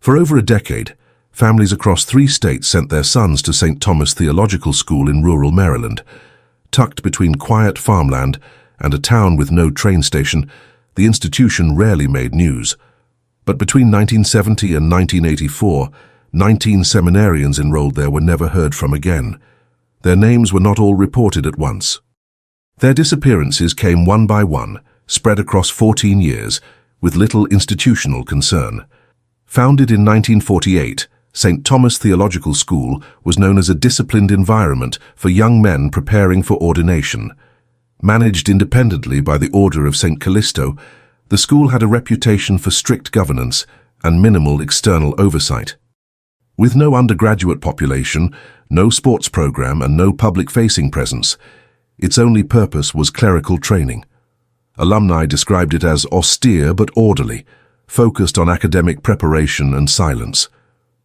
For over a decade, families across 3 states sent their sons to St. Thomas Theological School in rural Maryland. Tucked between quiet farmland and a town with no train station, the institution rarely made news. But between 1970 and 1984, 19 seminarians enrolled there were never heard from again. Their names were not all reported at once. Their disappearances came one by one, spread across 14 years, with little institutional concern. Founded in 1948, St. Thomas Theological School was known as a disciplined environment for young men preparing for ordination. Managed independently by the Order of St. Callisto, the school had a reputation for strict governance and minimal external oversight. With no undergraduate population, no sports program, and no public-facing presence, its only purpose was clerical training. Alumni described it as austere but orderly, focused on academic preparation and silence.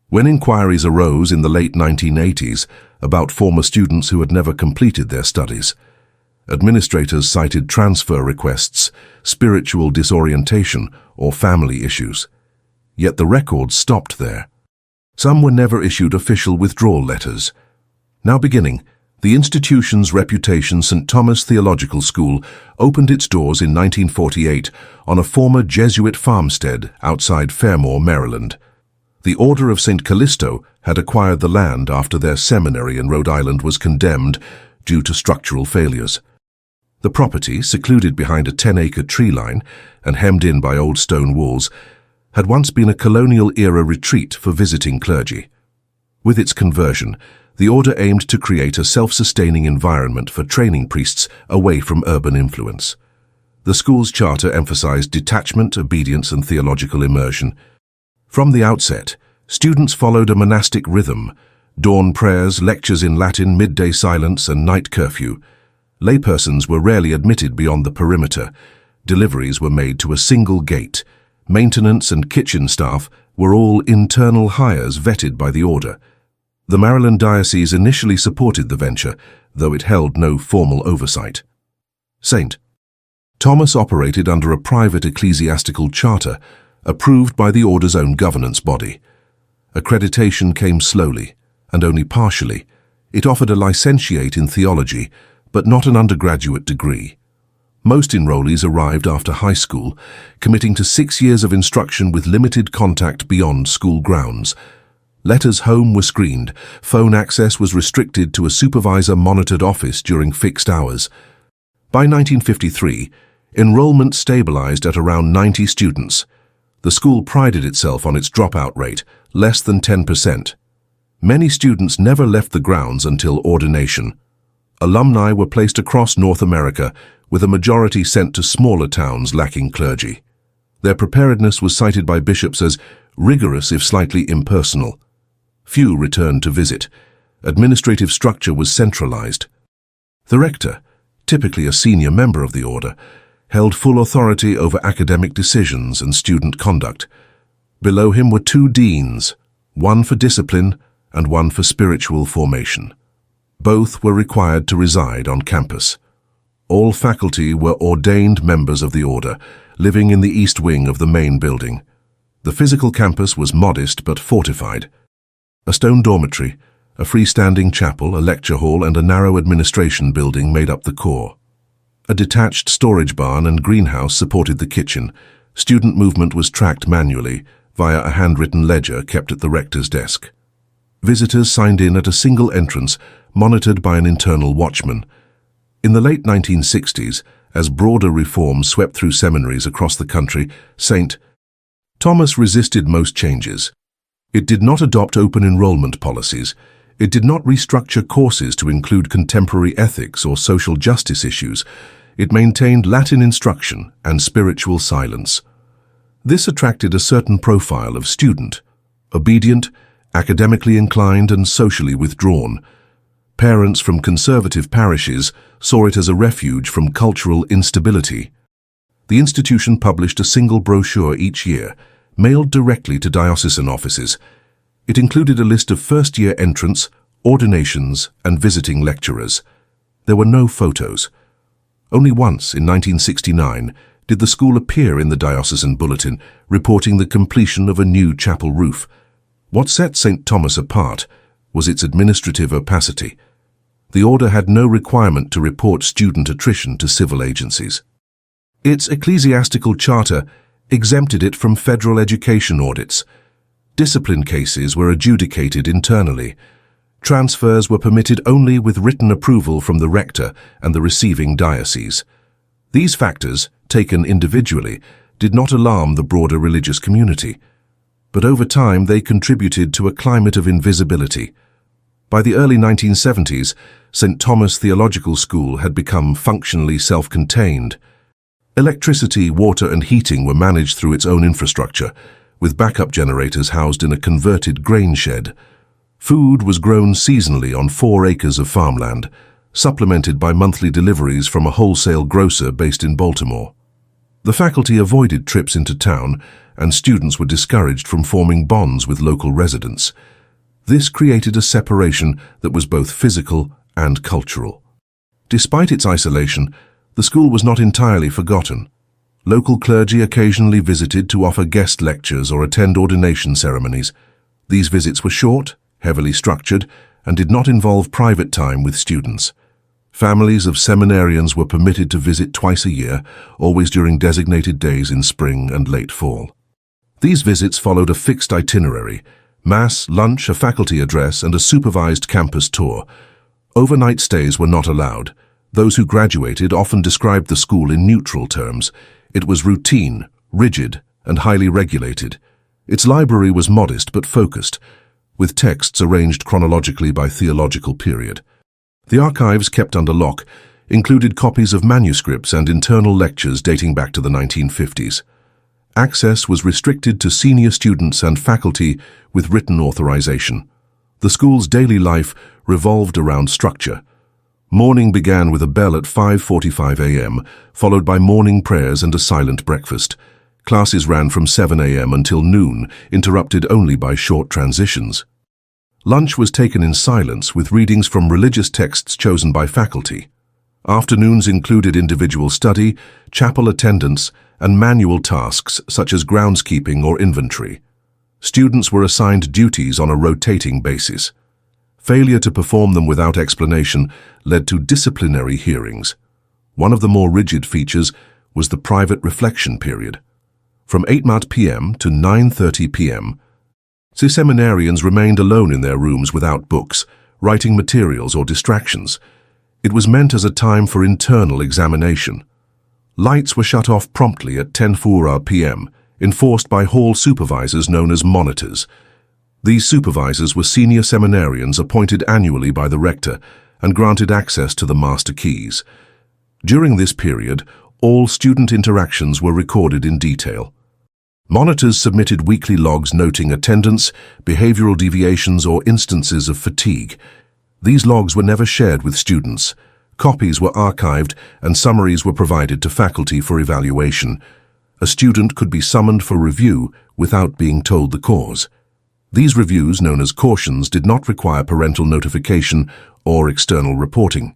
When inquiries arose in the late 1980s about former students who had never completed their studies, administrators cited transfer requests, spiritual disorientation, or family issues. Yet the records stopped there. Some were never issued official withdrawal letters. Now beginning, the institution's reputation, St. Thomas Theological School, opened its doors in 1948 on a former Jesuit farmstead outside Fairmore, Maryland. The Order of St. Callisto had acquired the land after their seminary in Rhode Island was condemned due to structural failures. The property, secluded behind a 10-acre tree line and hemmed in by old stone walls, had once been a colonial-era retreat for visiting clergy. With its conversion, the order aimed to create a self-sustaining environment for training priests away from urban influence. The school's charter emphasized detachment, obedience, and theological immersion. From the outset, students followed a monastic rhythm: dawn prayers, lectures in Latin, midday silence, and night curfew. Laypersons were rarely admitted beyond the perimeter. Deliveries were made to a single gate. Maintenance and kitchen staff were all internal hires vetted by the order. The Maryland Diocese initially supported the venture, though it held no formal oversight. St. Thomas operated under a private ecclesiastical charter, approved by the order's own governance body. Accreditation came slowly, and only partially. It offered a licentiate in theology, but not an undergraduate degree. Most enrollees arrived after high school, committing to 6 years of instruction with limited contact beyond school grounds. Letters home were screened. Phone access was restricted to a supervisor-monitored office during fixed hours. By 1953, enrollment stabilized at around 90 students. The school prided itself on its dropout rate, less than 10%. Many students never left the grounds until ordination. Alumni were placed across North America, with a majority sent to smaller towns lacking clergy. Their preparedness was cited by bishops as rigorous if slightly impersonal. Few returned to visit. Administrative structure was centralized. The rector, typically a senior member of the order, held full authority over academic decisions and student conduct. Below him were 2 deans, one for discipline and one for spiritual formation. Both were required to reside on campus. All faculty were ordained members of the order, living in the east wing of the main building. The physical campus was modest but fortified. A stone dormitory, a freestanding chapel, a lecture hall, and a narrow administration building made up the core. A detached storage barn and greenhouse supported the kitchen. Student movement was tracked manually via a handwritten ledger kept at the rector's desk. Visitors signed in at a single entrance, monitored by an internal watchman. In the late 1960s, as broader reforms swept through seminaries across the country, St. Thomas resisted most changes. It did not adopt open enrollment policies. It did not restructure courses to include contemporary ethics or social justice issues. It maintained Latin instruction and spiritual silence. This attracted a certain profile of student: obedient, academically inclined, and socially withdrawn. Parents from conservative parishes saw it as a refuge from cultural instability. The institution published a single brochure each year, mailed directly to diocesan offices. It included a list of first-year entrants, ordinations, and visiting lecturers. There were no photos. Only once, in 1969, did the school appear in the diocesan bulletin, reporting the completion of a new chapel roof. What set St. Thomas apart was its administrative opacity. The order had no requirement to report student attrition to civil agencies. Its ecclesiastical charter exempted it from federal education audits. Discipline cases were adjudicated internally. Transfers were permitted only with written approval from the rector and the receiving diocese. These factors, taken individually, did not alarm the broader religious community, but over time they contributed to a climate of invisibility. By the early 1970s, St. Thomas Theological School had become functionally self-contained. Electricity, water and heating were managed through its own infrastructure, with backup generators housed in a converted grain shed. Food was grown seasonally on 4 acres of farmland, supplemented by monthly deliveries from a wholesale grocer based in Baltimore. The faculty avoided trips into town, and students were discouraged from forming bonds with local residents. This created a separation that was both physical and cultural. Despite its isolation, the school was not entirely forgotten. Local clergy occasionally visited to offer guest lectures or attend ordination ceremonies. These visits were short, heavily structured, and did not involve private time with students. Families of seminarians were permitted to visit twice a year, always during designated days in spring and late fall. These visits followed a fixed itinerary: mass, lunch, a faculty address, and a supervised campus tour. Overnight stays were not allowed. Those who graduated often described the school in neutral terms. It was routine, rigid, and highly regulated. Its library was modest but focused, with texts arranged chronologically by theological period. The archives kept under lock included copies of manuscripts and internal lectures dating back to the 1950s. Access was restricted to senior students and faculty with written authorization. The school's daily life revolved around structure. Morning began with a bell at 5:45 a.m., followed by morning prayers and a silent breakfast. Classes ran from 7 a.m. until noon, interrupted only by short transitions. Lunch was taken in silence, with readings from religious texts chosen by faculty. Afternoons included individual study, chapel attendance, and manual tasks such as groundskeeping or inventory. Students were assigned duties on a rotating basis. Failure to perform them without explanation led to disciplinary hearings. One of the more rigid features was the private reflection period. From 8 p.m. to 9:30 p.m., seminarians remained alone in their rooms without books, writing materials, or distractions. It was meant as a time for internal examination. Lights were shut off promptly at 10:04 p.m., enforced by hall supervisors known as monitors. These supervisors were senior seminarians appointed annually by the rector and granted access to the master keys. During this period, all student interactions were recorded in detail. Monitors submitted weekly logs noting attendance, behavioral deviations, or instances of fatigue. These logs were never shared with students. Copies were archived and summaries were provided to faculty for evaluation. A student could be summoned for review without being told the cause. These reviews, known as cautions, did not require parental notification or external reporting.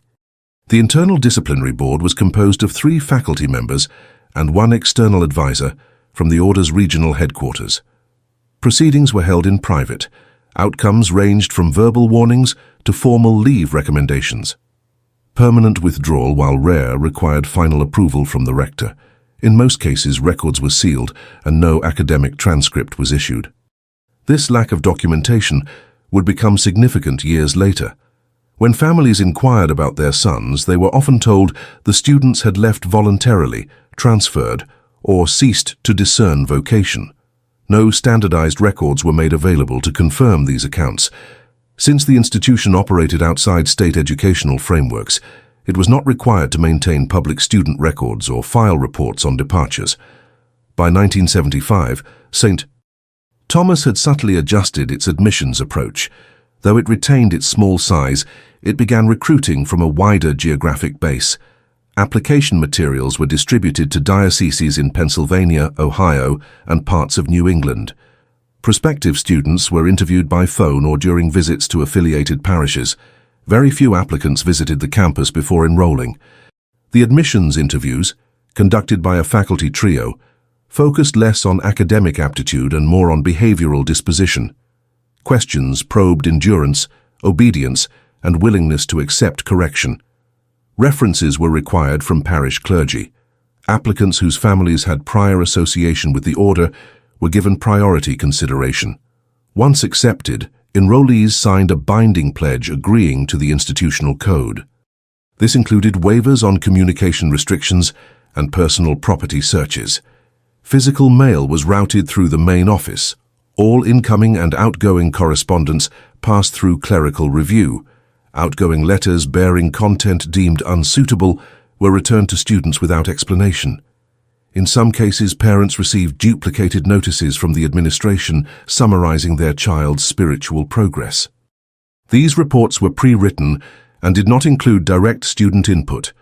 The internal disciplinary board was composed of 3 faculty members and 1 external advisor from the Order's regional headquarters. Proceedings were held in private. Outcomes ranged from verbal warnings to formal leave recommendations. Permanent withdrawal, while rare, required final approval from the rector. In most cases, records were sealed and no academic transcript was issued. This lack of documentation would become significant years later. When families inquired about their sons, they were often told the students had left voluntarily, transferred, or ceased to discern vocation. No standardized records were made available to confirm these accounts. Since the institution operated outside state educational frameworks, it was not required to maintain public student records or file reports on departures. By 1975, St. Thomas had subtly adjusted its admissions approach. Though it retained its small size, it began recruiting from a wider geographic base. Application materials were distributed to dioceses in Pennsylvania, Ohio, and parts of New England. Prospective students were interviewed by phone or during visits to affiliated parishes. Very few applicants visited the campus before enrolling. The admissions interviews, conducted by a faculty trio, focused less on academic aptitude and more on behavioral disposition. Questions probed endurance, obedience, and willingness to accept correction. References were required from parish clergy. Applicants whose families had prior association with the order were given priority consideration. Once accepted, enrollees signed a binding pledge agreeing to the institutional code. This included waivers on communication restrictions and personal property searches. Physical mail was routed through the main office. All incoming and outgoing correspondence passed through clerical review. Outgoing letters bearing content deemed unsuitable were returned to students without explanation. In some cases, parents received duplicated notices from the administration summarizing their child's spiritual progress. These reports were pre-written and did not include direct student input.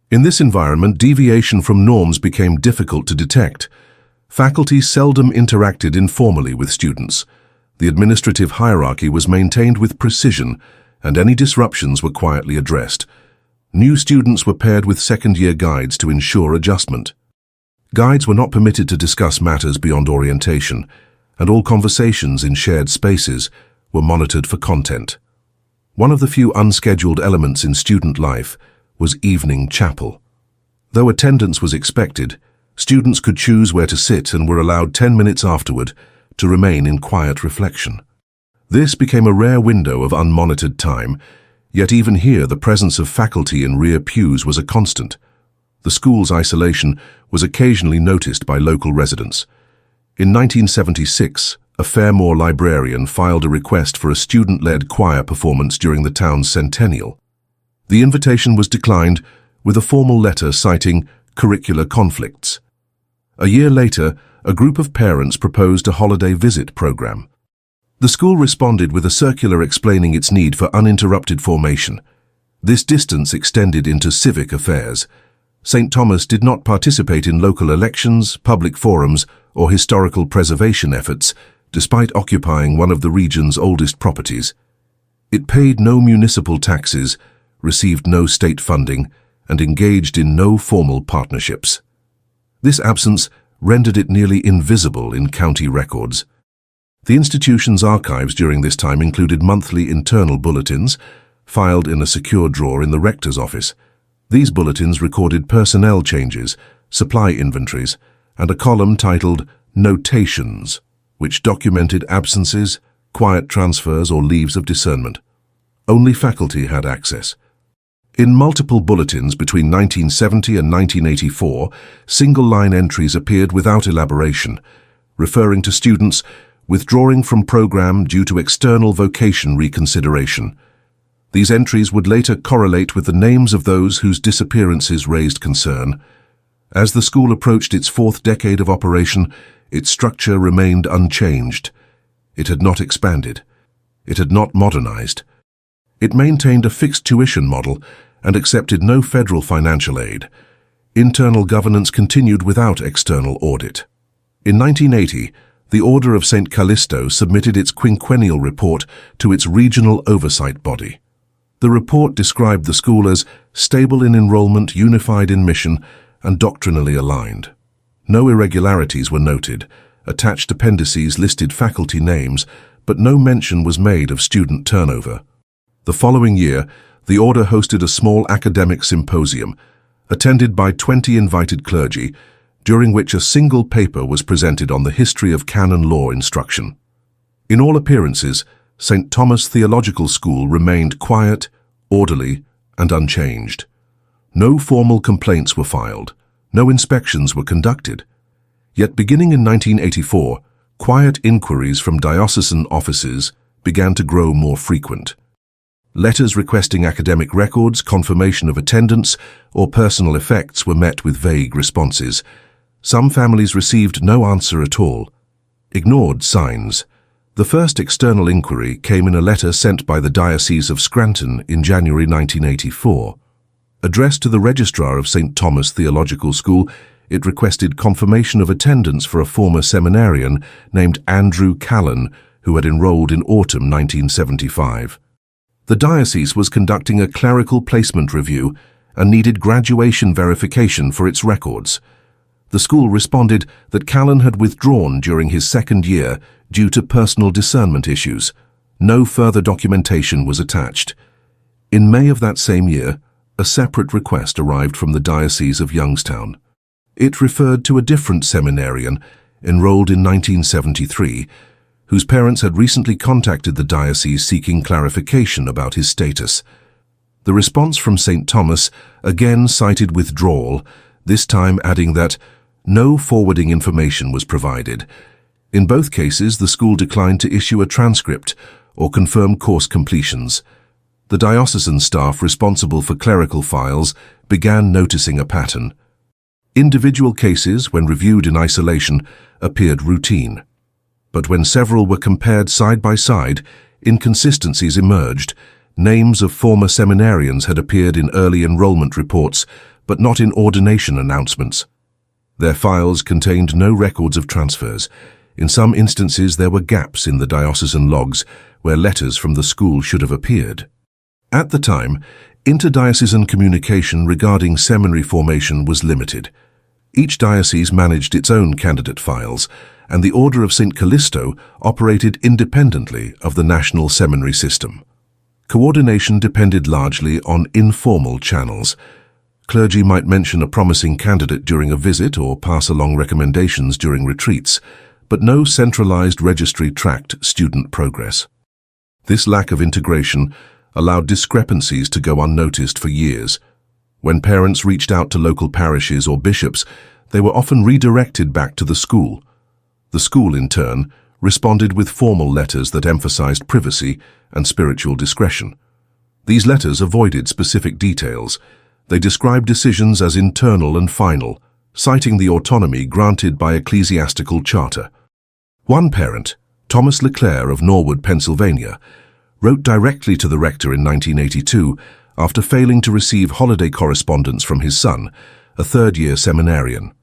In this environment, deviation from norms became difficult to detect. Faculty seldom interacted informally with students. The administrative hierarchy was maintained with precision, and any disruptions were quietly addressed. New students were paired with second-year guides to ensure adjustment. Guides were not permitted to discuss matters beyond orientation, and all conversations in shared spaces were monitored for content. One of the few unscheduled elements in student life was evening chapel. Though attendance was expected, students could choose where to sit and were allowed 10 minutes afterward to remain in quiet reflection. This became a rare window of unmonitored time, yet even here the presence of faculty in rear pews was a constant. The school's isolation was occasionally noticed by local residents. In 1976, a Fairmore librarian filed a request for a student-led choir performance during the town's centennial. The invitation was declined with a formal letter citing curricular conflicts. A year later, a group of parents proposed a holiday visit program. The school responded with a circular explaining its need for uninterrupted formation. This distance extended into civic affairs. St. Thomas did not participate in local elections, public forums, or historical preservation efforts, despite occupying one of the region's oldest properties. It paid no municipal taxes, received no state funding, and engaged in no formal partnerships. This absence rendered it nearly invisible in county records. The institution's archives during this time included monthly internal bulletins, filed in a secure drawer in the rector's office. These bulletins recorded personnel changes, supply inventories, and a column titled Notations, which documented absences, quiet transfers, or leaves of discernment. Only faculty had access. In multiple bulletins between 1970 and 1984, single-line entries appeared without elaboration, referring to students withdrawing from program due to external vocation reconsideration. These entries would later correlate with the names of those whose disappearances raised concern. As the school approached its fourth decade of operation, its structure remained unchanged. It had not expanded. It had not modernized. It maintained a fixed tuition model and accepted no federal financial aid. Internal governance continued without external audit. In 1980, the Order of St. Callisto submitted its quinquennial report to its regional oversight body. The report described the school as stable in enrollment, unified in mission, and doctrinally aligned. No irregularities were noted. Attached appendices listed faculty names, but no mention was made of student turnover. The following year, the order hosted a small academic symposium, attended by 20 invited clergy, during which a single paper was presented on the history of canon law instruction. In all appearances, St. Thomas Theological School remained quiet, orderly, and unchanged. No formal complaints were filed. No inspections were conducted. Yet beginning in 1984, quiet inquiries from diocesan offices began to grow more frequent. Letters requesting academic records, confirmation of attendance, or personal effects were met with vague responses. Some families received no answer at all. Ignored signs. The first external inquiry came in a letter sent by the Diocese of Scranton in January 1984. Addressed to the Registrar of St. Thomas Theological School, it requested confirmation of attendance for a former seminarian named Andrew Callan, who had enrolled in autumn 1975. The diocese was conducting a clerical placement review and needed graduation verification for its records. The school responded that Callan had withdrawn during his second year due to personal discernment issues. No further documentation was attached. In May of that same year, a separate request arrived from the Diocese of Youngstown. It referred to a different seminarian, enrolled in 1973, whose parents had recently contacted the diocese seeking clarification about his status. The response from St. Thomas again cited withdrawal, this time adding that no forwarding information was provided. In both cases, the school declined to issue a transcript or confirm course completions. The diocesan staff responsible for clerical files began noticing a pattern. Individual cases, when reviewed in isolation, appeared routine. But when several were compared side by side, inconsistencies emerged. Names of former seminarians had appeared in early enrollment reports, but not in ordination announcements. Their files contained no records of transfers. In some instances, there were gaps in the diocesan logs where letters from the school should have appeared. At the time, interdiocesan communication regarding seminary formation was limited. Each diocese managed its own candidate files, and the Order of St. Callisto operated independently of the national seminary system. Coordination depended largely on informal channels. Clergy might mention a promising candidate during a visit or pass along recommendations during retreats, but no centralized registry tracked student progress. This lack of integration allowed discrepancies to go unnoticed for years. When parents reached out to local parishes or bishops, they were often redirected back to the school. The school, in turn, responded with formal letters that emphasized privacy and spiritual discretion. These letters avoided specific details. They described decisions as internal and final, citing the autonomy granted by ecclesiastical charter. One parent, Thomas Leclerc of Norwood, Pennsylvania, wrote directly to the rector in 1982 after failing to receive holiday correspondence from his son, a third-year seminarian.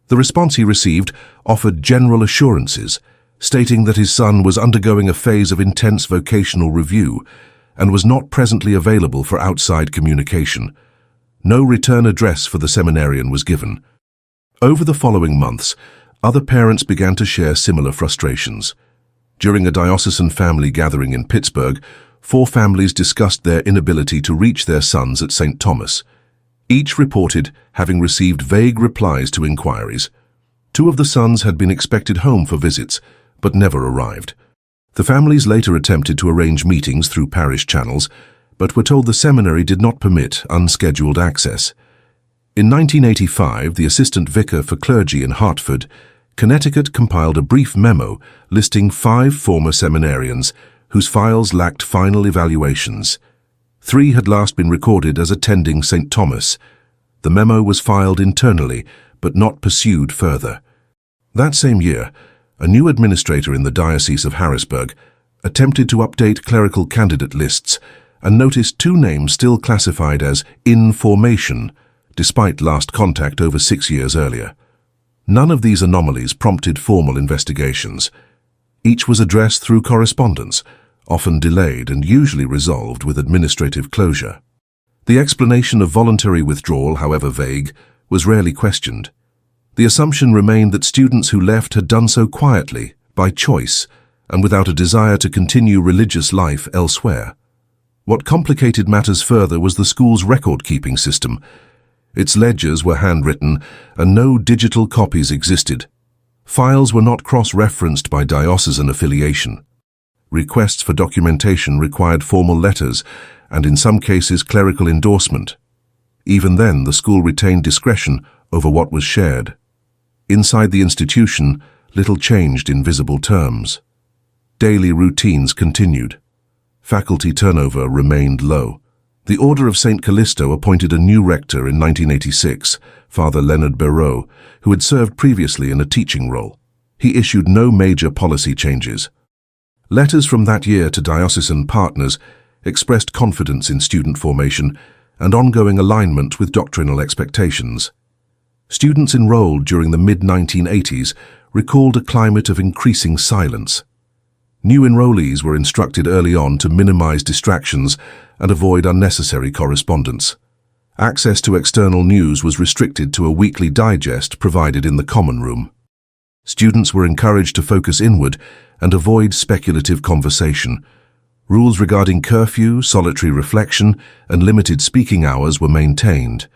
The response he received offered general assurances, stating that his son was undergoing a phase of intense vocational review and was not presently available for outside communication. No return address for the seminarian was given. Over the following months, other parents began to share similar frustrations. During a diocesan family gathering in Pittsburgh, 4 families discussed their inability to reach their sons at St. Thomas. Each reported having received vague replies to inquiries. 2 of the sons had been expected home for visits, but never arrived. The families later attempted to arrange meetings through parish channels, but were told the seminary did not permit unscheduled access. In 1985, the assistant vicar for clergy in Hartford, Connecticut, compiled a brief memo listing 5 former seminarians whose files lacked final evaluations. 3 had last been recorded as attending St. Thomas. The memo was filed internally, but not pursued further. That same year, a new administrator in the Diocese of Harrisburg attempted to update clerical candidate lists and noticed 2 names still classified as in formation, despite last contact over 6 years earlier. None of these anomalies prompted formal investigations. Each was addressed through correspondence, often delayed and usually resolved with administrative closure. The explanation of voluntary withdrawal, however vague, was rarely questioned. The assumption remained that students who left had done so quietly, by choice, and without a desire to continue religious life elsewhere. What complicated matters further was the school's record-keeping system. Its ledgers were handwritten, and no digital copies existed. Files were not cross-referenced by diocesan affiliation. Requests for documentation required formal letters, and in some cases clerical endorsement. Even then, the school retained discretion over what was shared. Inside the institution, little changed in visible terms. Daily routines continued. Faculty turnover remained low. The Order of St. Callisto appointed a new rector in 1986, Father Leonard Barreau, who had served previously in a teaching role. He issued no major policy changes. Letters from that year to diocesan partners expressed confidence in student formation and ongoing alignment with doctrinal expectations. Students enrolled during the mid-1980s recalled a climate of increasing silence. New enrollees were instructed early on to minimize distractions and avoid unnecessary correspondence. Access to external news was restricted to a weekly digest provided in the common room. Students were encouraged to focus inward and avoid speculative conversation. Rules regarding curfew, solitary reflection, and limited speaking hours were maintained.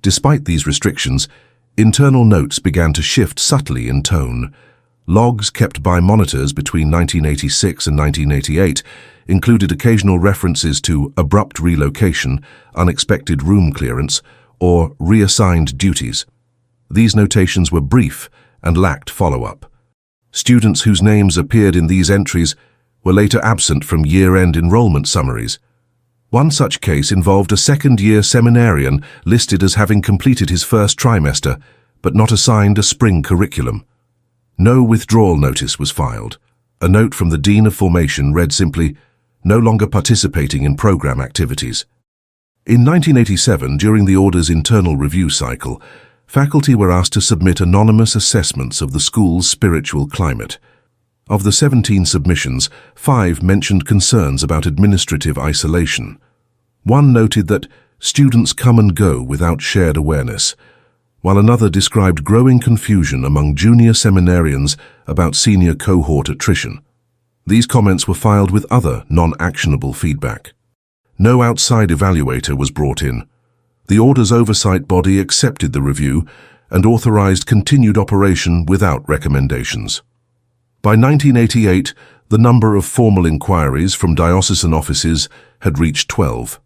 Despite these restrictions, internal notes began to shift subtly in tone. Logs kept by monitors between 1986 and 1988 included occasional references to abrupt relocation, unexpected room clearance, or reassigned duties. These notations were brief and lacked follow-up. Students whose names appeared in these entries were later absent from year-end enrollment summaries. One such case involved a second-year seminarian listed as having completed his first trimester, but not assigned a spring curriculum. No withdrawal notice was filed. A note from the Dean of Formation read simply, "No longer participating in program activities." In 1987, during the Order's internal review cycle, faculty were asked to submit anonymous assessments of the school's spiritual climate. Of the 17 submissions, 5 mentioned concerns about administrative isolation. One noted that students come and go without shared awareness, while another described growing confusion among junior seminarians about senior cohort attrition. These comments were filed with other non-actionable feedback. No outside evaluator was brought in. The Order's oversight body accepted the review and authorized continued operation without recommendations. By 1988, the number of formal inquiries from diocesan offices had reached 12.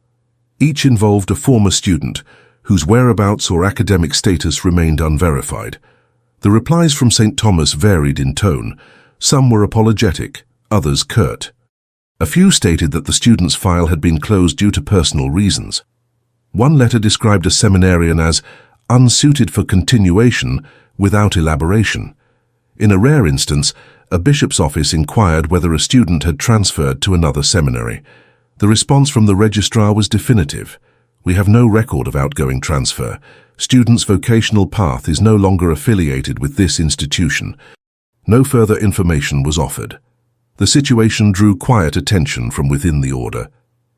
Each involved a former student whose whereabouts or academic status remained unverified. The replies from St. Thomas varied in tone. Some were apologetic, others curt. A few stated that the student's file had been closed due to personal reasons. One letter described a seminarian as unsuited for continuation without elaboration. In a rare instance, a bishop's office inquired whether a student had transferred to another seminary. The response from the registrar was definitive. "We have no record of outgoing transfer. Student's vocational path is no longer affiliated with this institution." No further information was offered. The situation drew quiet attention from within the Order.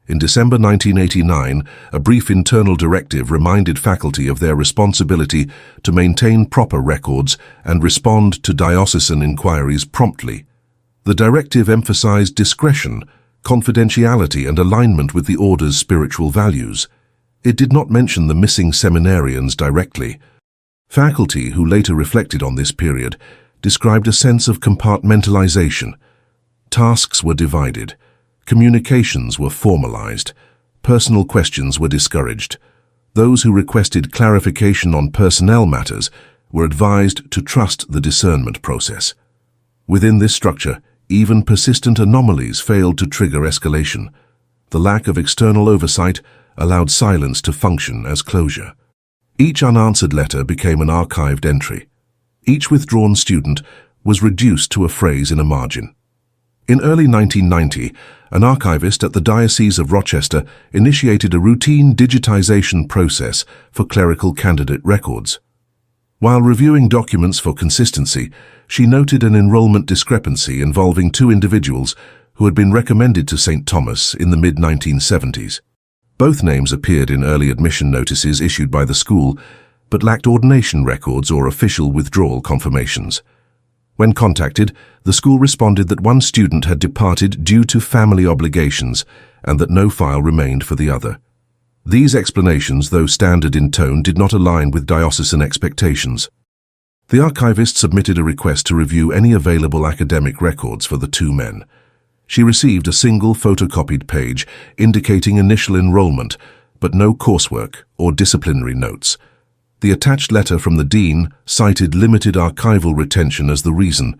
In December 1989, a brief internal directive reminded faculty of their responsibility to maintain proper records and respond to diocesan inquiries promptly. The directive emphasized discretion, confidentiality, and alignment with the Order's spiritual values. It did not mention the missing seminarians directly. Faculty who later reflected on this period described a sense of compartmentalization. Tasks were divided. Communications were formalized. Personal questions were discouraged. Those who requested clarification on personnel matters were advised to trust the discernment process. Within this structure, even persistent anomalies failed to trigger escalation. The lack of external oversight allowed silence to function as closure. Each unanswered letter became an archived entry. Each withdrawn student was reduced to a phrase in a margin. In early 1990, an archivist at the Diocese of Rochester initiated a routine digitization process for clerical candidate records. While reviewing documents for consistency, she noted an enrollment discrepancy involving 2 individuals who had been recommended to St. Thomas in the mid-1970s. Both names appeared in early admission notices issued by the school, but lacked ordination records or official withdrawal confirmations. When contacted, the school responded that one student had departed due to family obligations and that no file remained for the other. These explanations, though standard in tone, did not align with diocesan expectations. The archivist submitted a request to review any available academic records for the 2 men. She received a single photocopied page indicating initial enrollment, but no coursework or disciplinary notes. The attached letter from the dean cited limited archival retention as the reason.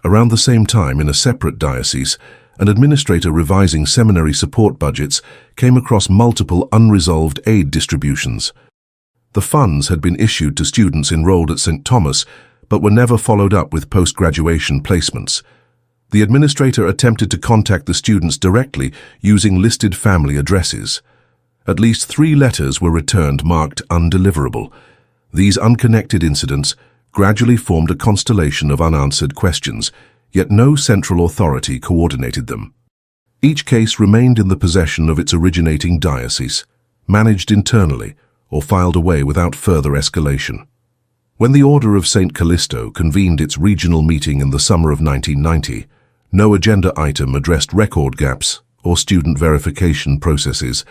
Around the same time, in a separate diocese, an administrator revising seminary support budgets came across multiple unresolved aid distributions. The funds had been issued to students enrolled at St. Thomas, but were never followed up with post-graduation placements. The administrator attempted to contact the students directly using listed family addresses. At least 3 letters were returned marked undeliverable. These unconnected incidents gradually formed a constellation of unanswered questions, yet no central authority coordinated them. Each case remained in the possession of its originating diocese, managed internally, or filed away without further escalation. When the Order of St. Callisto convened its regional meeting in the summer of 1990, no agenda item addressed record gaps or student verification processes.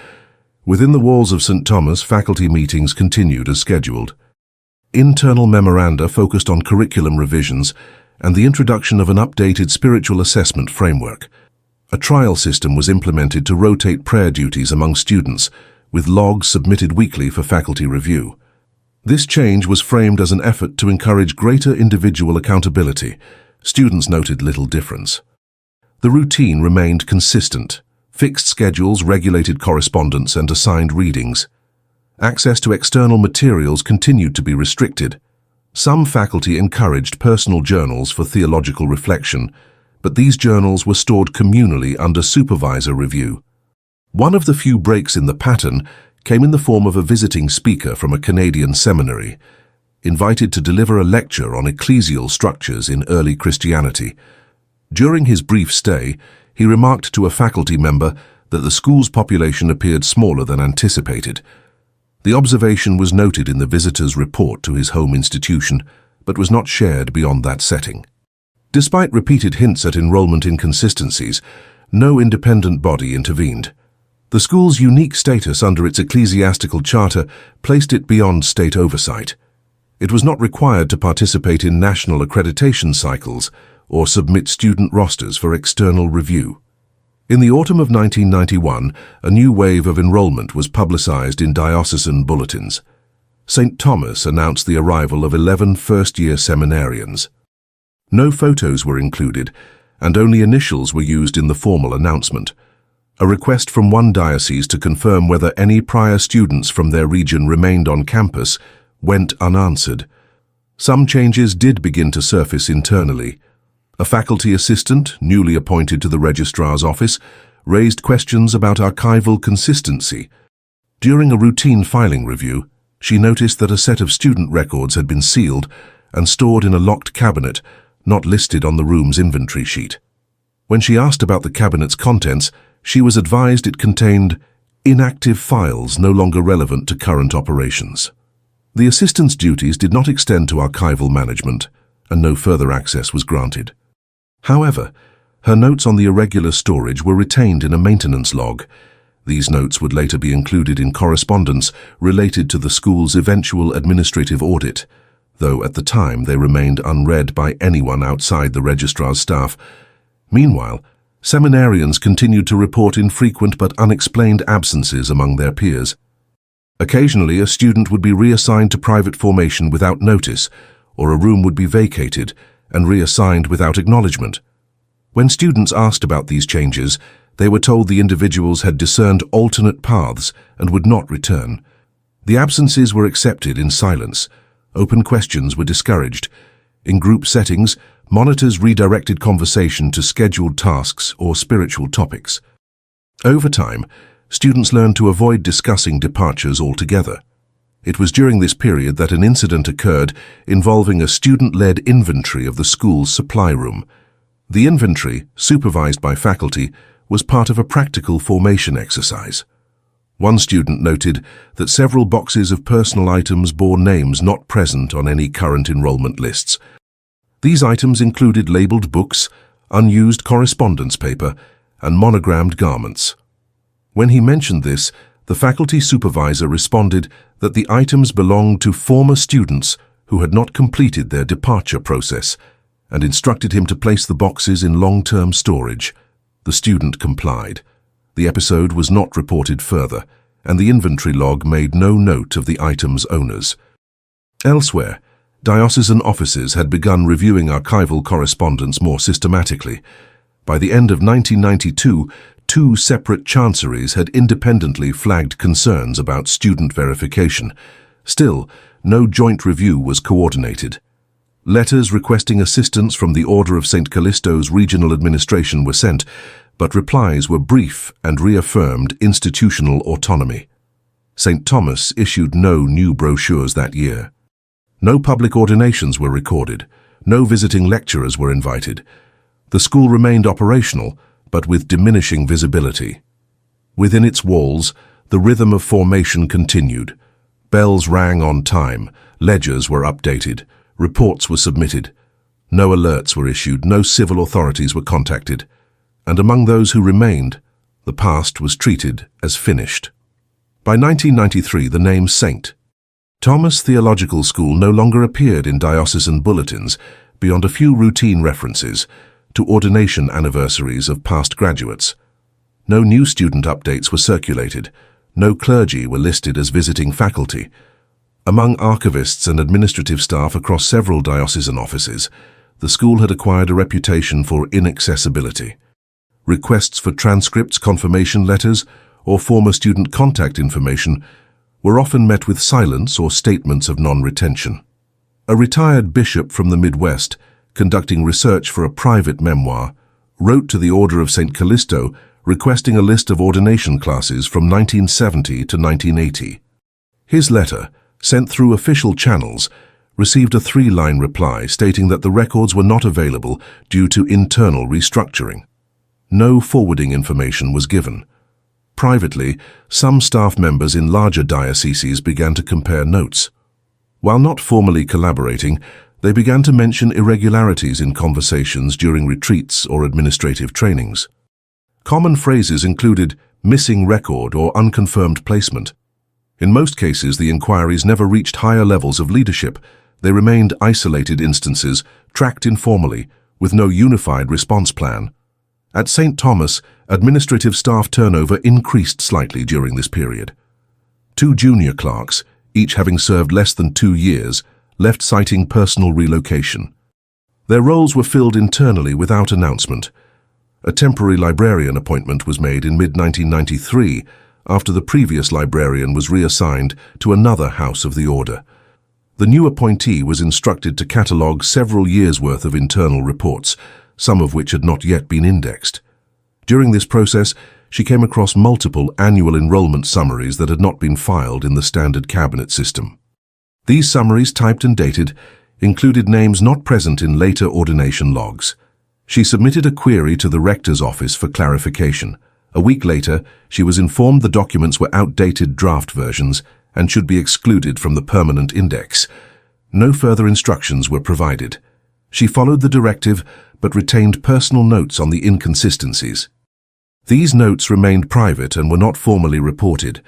Within the walls of St. Thomas, faculty meetings continued as scheduled. Internal memoranda focused on curriculum revisions and the introduction of an updated spiritual assessment framework. A trial system was implemented to rotate prayer duties among students, with logs submitted weekly for faculty review. This change was framed as an effort to encourage greater individual accountability. Students noted little difference. The routine remained consistent. Fixed schedules, regulated correspondence, and assigned readings. Access to external materials continued to be restricted. Some faculty encouraged personal journals for theological reflection, but these journals were stored communally under supervisor review. One of the few breaks in the pattern came in the form of a visiting speaker from a Canadian seminary, invited to deliver a lecture on ecclesial structures in early Christianity. During his brief stay, he remarked to a faculty member that the school's population appeared smaller than anticipated. The observation was noted in the visitor's report to his home institution, but was not shared beyond that setting. Despite repeated hints at enrollment inconsistencies, no independent body intervened. The school's unique status under its ecclesiastical charter placed it beyond state oversight. It was not required to participate in national accreditation cycles or submit student rosters for external review. In the autumn of 1991, a new wave of enrollment was publicized in diocesan bulletins. St. Thomas announced the arrival of 11 first-year seminarians. No photos were included, and only initials were used in the formal announcement. A request from one diocese to confirm whether any prior students from their region remained on campus went unanswered. Some changes did begin to surface internally. A faculty assistant, newly appointed to the registrar's office, raised questions about archival consistency. During a routine filing review, she noticed that a set of student records had been sealed and stored in a locked cabinet, not listed on the room's inventory sheet. When she asked about the cabinet's contents, she was advised it contained inactive files no longer relevant to current operations. The assistant's duties did not extend to archival management, and no further access was granted. However, her notes on the irregular storage were retained in a maintenance log. These notes would later be included in correspondence related to the school's eventual administrative audit, though at the time they remained unread by anyone outside the registrar's staff. Meanwhile, seminarians continued to report infrequent but unexplained absences among their peers. Occasionally, a student would be reassigned to private formation without notice, or a room would be vacated and reassigned without acknowledgement. When students asked about these changes, they were told the individuals had discerned alternate paths and would not return. The absences were accepted in silence. Open questions were discouraged. In group settings, monitors redirected conversation to scheduled tasks or spiritual topics. Over time, students learned to avoid discussing departures altogether. It was during this period that an incident occurred involving a student-led inventory of the school's supply room. The inventory, supervised by faculty, was part of a practical formation exercise. One student noted that several boxes of personal items bore names not present on any current enrollment lists. These items included labeled books, unused correspondence paper, and monogrammed garments. When he mentioned this, the faculty supervisor responded that the items belonged to former students who had not completed their departure process and instructed him to place the boxes in long-term storage. The student complied. The episode was not reported further, and the inventory log made no note of the item's owners. Elsewhere, diocesan offices had begun reviewing archival correspondence more systematically. By the end of 1992, 2 separate chanceries had independently flagged concerns about student verification. Still, no joint review was coordinated. Letters requesting assistance from the Order of St. Callisto's regional administration were sent, but replies were brief and reaffirmed institutional autonomy. St. Thomas issued no new brochures that year. No public ordinations were recorded. No visiting lecturers were invited. The school remained operational, but with diminishing visibility. Within its walls, the rhythm of formation continued. Bells rang on time, ledgers were updated, reports were submitted. No alerts were issued, no civil authorities were contacted, and among those who remained, the past was treated as finished. By 1993, the name St. Thomas Theological School no longer appeared in diocesan bulletins beyond a few routine references to ordination anniversaries of past graduates. No new student updates were circulated, no clergy were listed as visiting faculty. Among archivists and administrative staff across several diocesan offices, the school had acquired a reputation for inaccessibility. Requests for transcripts, confirmation letters, or former student contact information were often met with silence or statements of non-retention. A retired bishop from the Midwest, conducting research for a private memoir, wrote to the Order of St. Callisto requesting a list of ordination classes from 1970 to 1980. His letter, sent through official channels, received a 3-line reply stating that the records were not available due to internal restructuring. No forwarding information was given. Privately, some staff members in larger dioceses began to compare notes. While not formally collaborating, they began to mention irregularities in conversations during retreats or administrative trainings. Common phrases included missing record or unconfirmed placement. In most cases, the inquiries never reached higher levels of leadership. They remained isolated instances, tracked informally, with no unified response plan. At St. Thomas, administrative staff turnover increased slightly during this period. 2 junior clerks, each having served less than 2 years, left citing personal relocation. Their roles were filled internally without announcement. A temporary librarian appointment was made in mid-1993 after the previous librarian was reassigned to another house of the order. The new appointee was instructed to catalogue several years' worth of internal reports, some of which had not yet been indexed. During this process, she came across multiple annual enrollment summaries that had not been filed in the standard cabinet system. These summaries, typed and dated, included names not present in later ordination logs. She submitted a query to the rector's office for clarification. A week later, she was informed the documents were outdated draft versions and should be excluded from the permanent index. No further instructions were provided. She followed the directive but retained personal notes on the inconsistencies. These notes remained private and were not formally reported.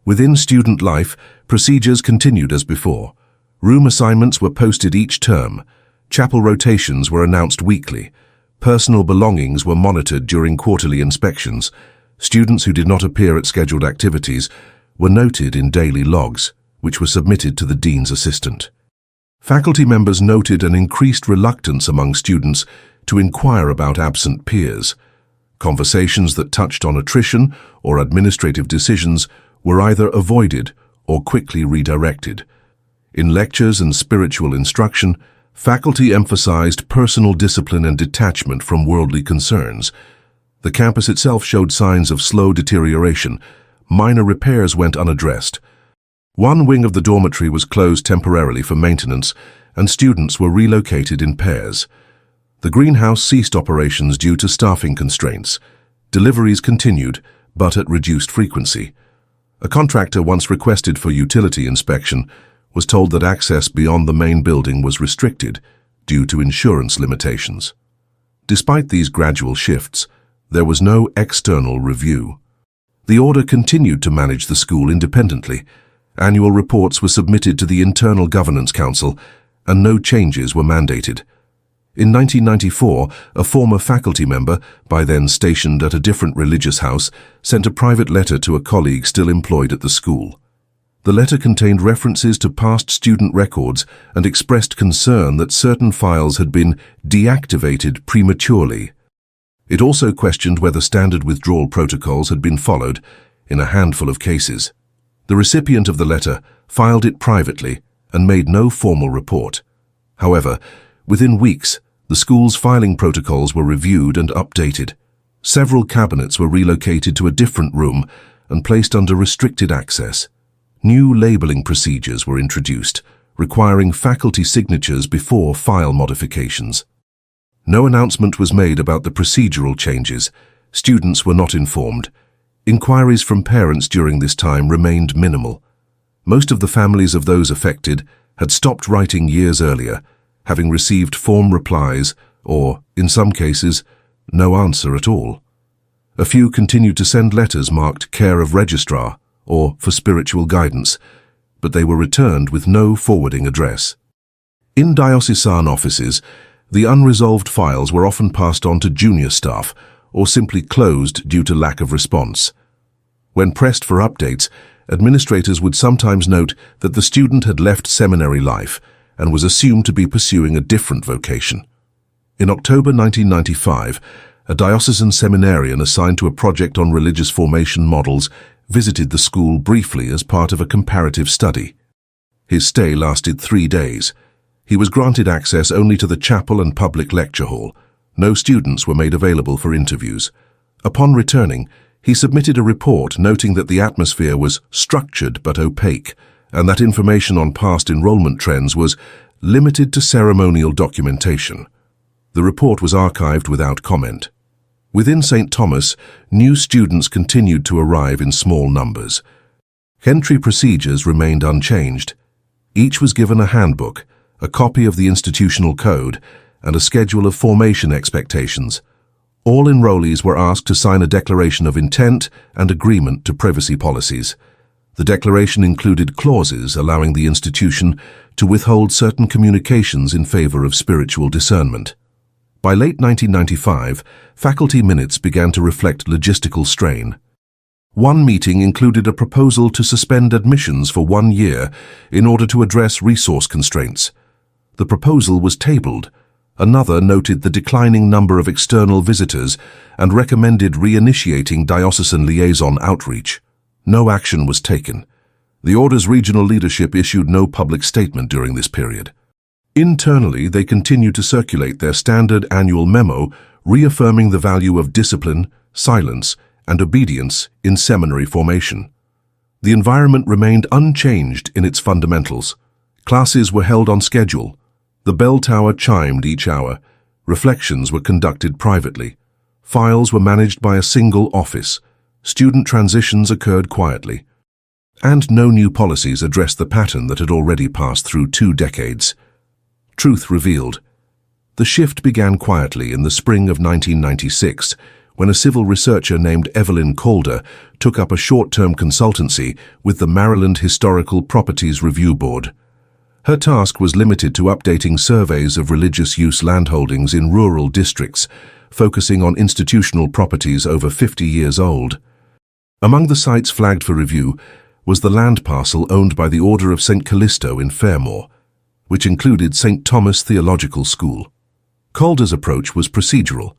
Within student life, procedures continued as before. Room assignments were posted each term. Chapel rotations were announced weekly. Personal belongings were monitored during quarterly inspections. Students who did not appear at scheduled activities were noted in daily logs, which were submitted to the dean's assistant. Faculty members noted an increased reluctance among students to inquire about absent peers. Conversations that touched on attrition or administrative decisions were either avoided or quickly redirected. In lectures and spiritual instruction, faculty emphasized personal discipline and detachment from worldly concerns. The campus itself showed signs of slow deterioration. Minor repairs went unaddressed. One wing of the dormitory was closed temporarily for maintenance, and students were relocated in pairs. The greenhouse ceased operations due to staffing constraints. Deliveries continued, but at reduced frequency. A contractor once requested for utility inspection was told that access beyond the main building was restricted due to insurance limitations. Despite these gradual shifts, there was no external review. The order continued to manage the school independently. Annual reports were submitted to the Internal Governance Council, and no changes were mandated. In 1994, a former faculty member, by then stationed at a different religious house, sent a private letter to a colleague still employed at the school. The letter contained references to past student records and expressed concern that certain files had been deactivated prematurely. It also questioned whether standard withdrawal protocols had been followed in a handful of cases. The recipient of the letter filed it privately and made no formal report. However, within weeks, the school's filing protocols were reviewed and updated. Several cabinets were relocated to a different room and placed under restricted access. New labeling procedures were introduced, requiring faculty signatures before file modifications. No announcement was made about the procedural changes. Students were not informed. Inquiries from parents during this time remained minimal. Most of the families of those affected had stopped writing years earlier, having received form replies or, in some cases, no answer at all. A few continued to send letters marked care of registrar or for spiritual guidance, but they were returned with no forwarding address. In diocesan offices, the unresolved files were often passed on to junior staff or simply closed due to lack of response. When pressed for updates, administrators would sometimes note that the student had left seminary life and was assumed to be pursuing a different vocation. In October 1995, a diocesan seminarian assigned to a project on religious formation models visited the school briefly as part of a comparative study. His stay lasted 3 days. He was granted access only to the chapel and public lecture hall. No students were made available for interviews. Upon returning, he submitted a report noting that the atmosphere was structured but opaque, and that information on past enrollment trends was limited to ceremonial documentation. The report was archived without comment. Within St. Thomas, new students continued to arrive in small numbers. Entry procedures remained unchanged. Each was given a handbook, a copy of the institutional code, and a schedule of formation expectations. All enrollees were asked to sign a declaration of intent and agreement to privacy policies. The declaration included clauses allowing the institution to withhold certain communications in favor of spiritual discernment. By late 1995, faculty minutes began to reflect logistical strain. One meeting included a proposal to suspend admissions for 1 year in order to address resource constraints. The proposal was tabled. Another noted the declining number of external visitors and recommended reinitiating diocesan liaison outreach. No action was taken. The Order's regional leadership issued no public statement during this period. Internally, they continued to circulate their standard annual memo reaffirming the value of discipline, silence, and obedience in seminary formation. The environment remained unchanged in its fundamentals. Classes were held on schedule. The bell tower chimed each hour. Reflections were conducted privately. Files were managed by a single office. Student transitions occurred quietly. And no new policies addressed the pattern that had already passed through 2 decades. Truth revealed. The shift began quietly in the spring of 1996, when a civil researcher named Evelyn Calder took up a short-term consultancy with the Maryland Historical Properties Review Board. Her task was limited to updating surveys of religious use landholdings in rural districts, focusing on institutional properties over 50 years old. Among the sites flagged for review was the land parcel owned by the Order of St. Callisto in Fairmore, which included St. Thomas Theological School. Calder's approach was procedural.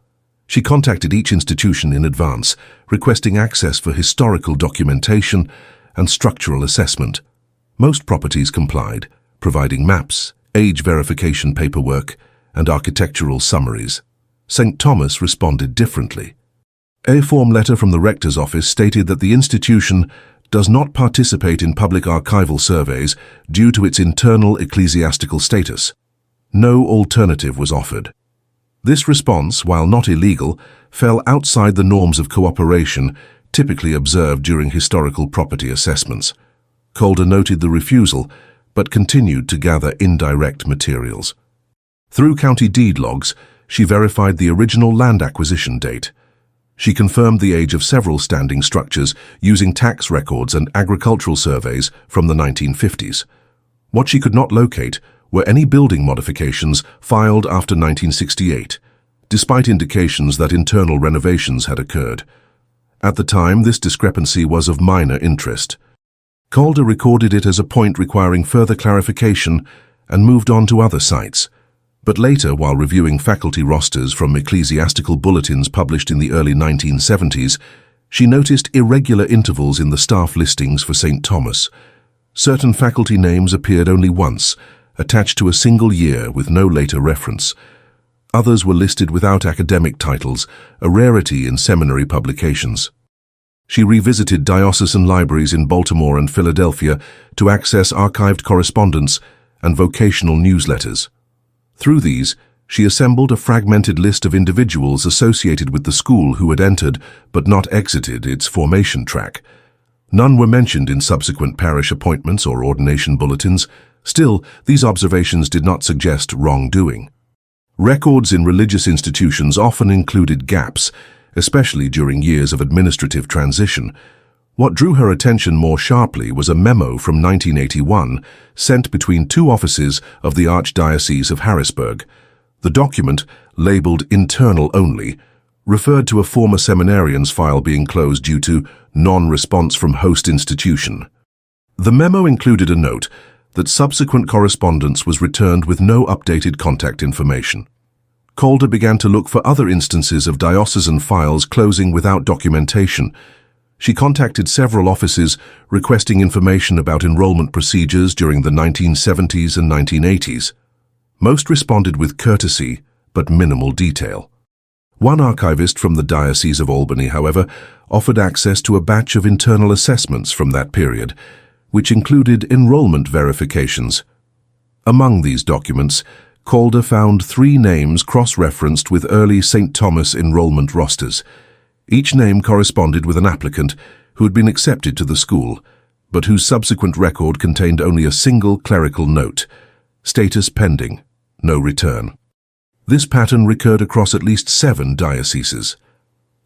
She contacted each institution in advance, requesting access for historical documentation and structural assessment. Most properties complied, providing maps, age verification paperwork, and architectural summaries. St. Thomas responded differently. A form letter from the rector's office stated that the institution does not participate in public archival surveys due to its internal ecclesiastical status. No alternative was offered. This response, while not illegal, fell outside the norms of cooperation typically observed during historical property assessments. Calder noted the refusal, but continued to gather indirect materials. Through county deed logs, she verified the original land acquisition date. She confirmed the age of several standing structures using tax records and agricultural surveys from the 1950s. What she could not locate were any building modifications filed after 1968, despite indications that internal renovations had occurred. At the time, this discrepancy was of minor interest. Calder recorded it as a point requiring further clarification and moved on to other sites. But later, while reviewing faculty rosters from ecclesiastical bulletins published in the early 1970s, she noticed irregular intervals in the staff listings for St. Thomas. Certain faculty names appeared only once, attached to a single year with no later reference. Others were listed without academic titles, a rarity in seminary publications. She revisited diocesan libraries in Baltimore and Philadelphia to access archived correspondence and vocational newsletters. Through these, she assembled a fragmented list of individuals associated with the school who had entered but not exited its formation track. None were mentioned in subsequent parish appointments or ordination bulletins. Still, these observations did not suggest wrongdoing. Records in religious institutions often included gaps, especially during years of administrative transition. What drew her attention more sharply was a memo from 1981 sent between two offices of the Archdiocese of Harrisburg. The document, labeled internal only, referred to a former seminarian's file being closed due to non-response from host institution. The memo included a note that subsequent correspondence was returned with no updated contact information. Calder began to look for other instances of diocesan files closing without documentation. She contacted several offices requesting information about enrollment procedures during the 1970s and 1980s. Most responded with courtesy, but minimal detail. One archivist from the Diocese of Albany, however, offered access to a batch of internal assessments from that period, which included enrollment verifications. Among these documents, Calder found 3 names cross-referenced with early St. Thomas enrollment rosters. Each name corresponded with an applicant who had been accepted to the school, but whose subsequent record contained only a single clerical note: status pending, no return. This pattern recurred across at least 7 dioceses.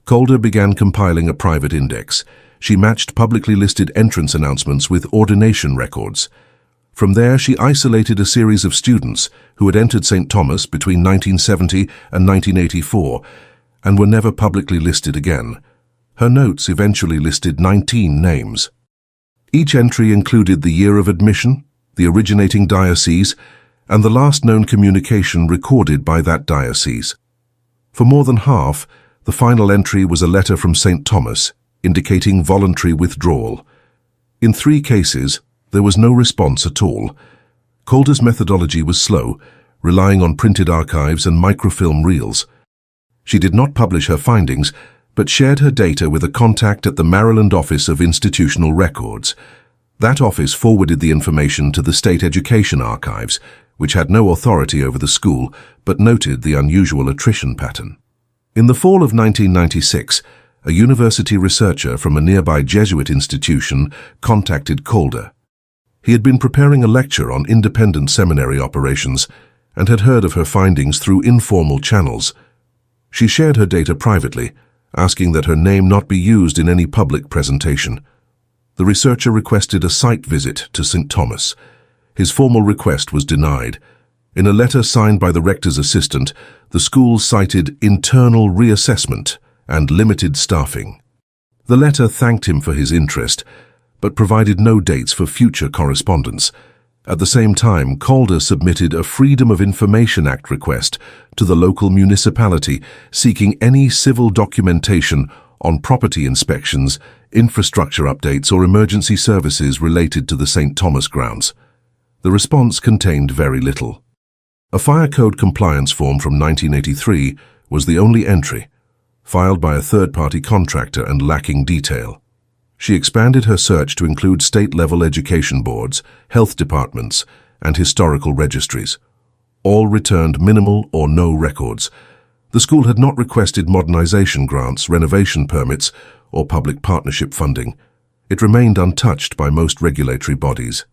Calder began compiling a private index. She matched publicly listed entrance announcements with ordination records. From there, she isolated a series of students who had entered St. Thomas between 1970 and 1984 and were never publicly listed again. Her notes eventually listed 19 names. Each entry included the year of admission, the originating diocese, and the last known communication recorded by that diocese. For more than half, the final entry was a letter from St. Thomas indicating voluntary withdrawal. In 3 cases, there was no response at all. Calder's methodology was slow, relying on printed archives and microfilm reels. She did not publish her findings, but shared her data with a contact at the Maryland Office of Institutional Records. That office forwarded the information to the State Education Archives, which had no authority over the school, but noted the unusual attrition pattern. In the fall of 1996, a university researcher from a nearby Jesuit institution contacted Calder. He had been preparing a lecture on independent seminary operations and had heard of her findings through informal channels. She shared her data privately, asking that her name not be used in any public presentation. The researcher requested a site visit to St. Thomas. His formal request was denied. In a letter signed by the rector's assistant, the school cited internal reassessment and limited staffing. The letter thanked him for his interest, but provided no dates for future correspondence. At the same time, Calder submitted a Freedom of Information Act request to the local municipality seeking any civil documentation on property inspections, infrastructure updates, or emergency services related to the St. Thomas grounds. The response contained very little. A fire code compliance form from 1983 was the only entry, filed by a third-party contractor and lacking detail. She expanded her search to include state-level education boards, health departments, and historical registries. All returned minimal or no records. The school had not requested modernization grants, renovation permits, or public partnership funding. It remained untouched by most regulatory bodies.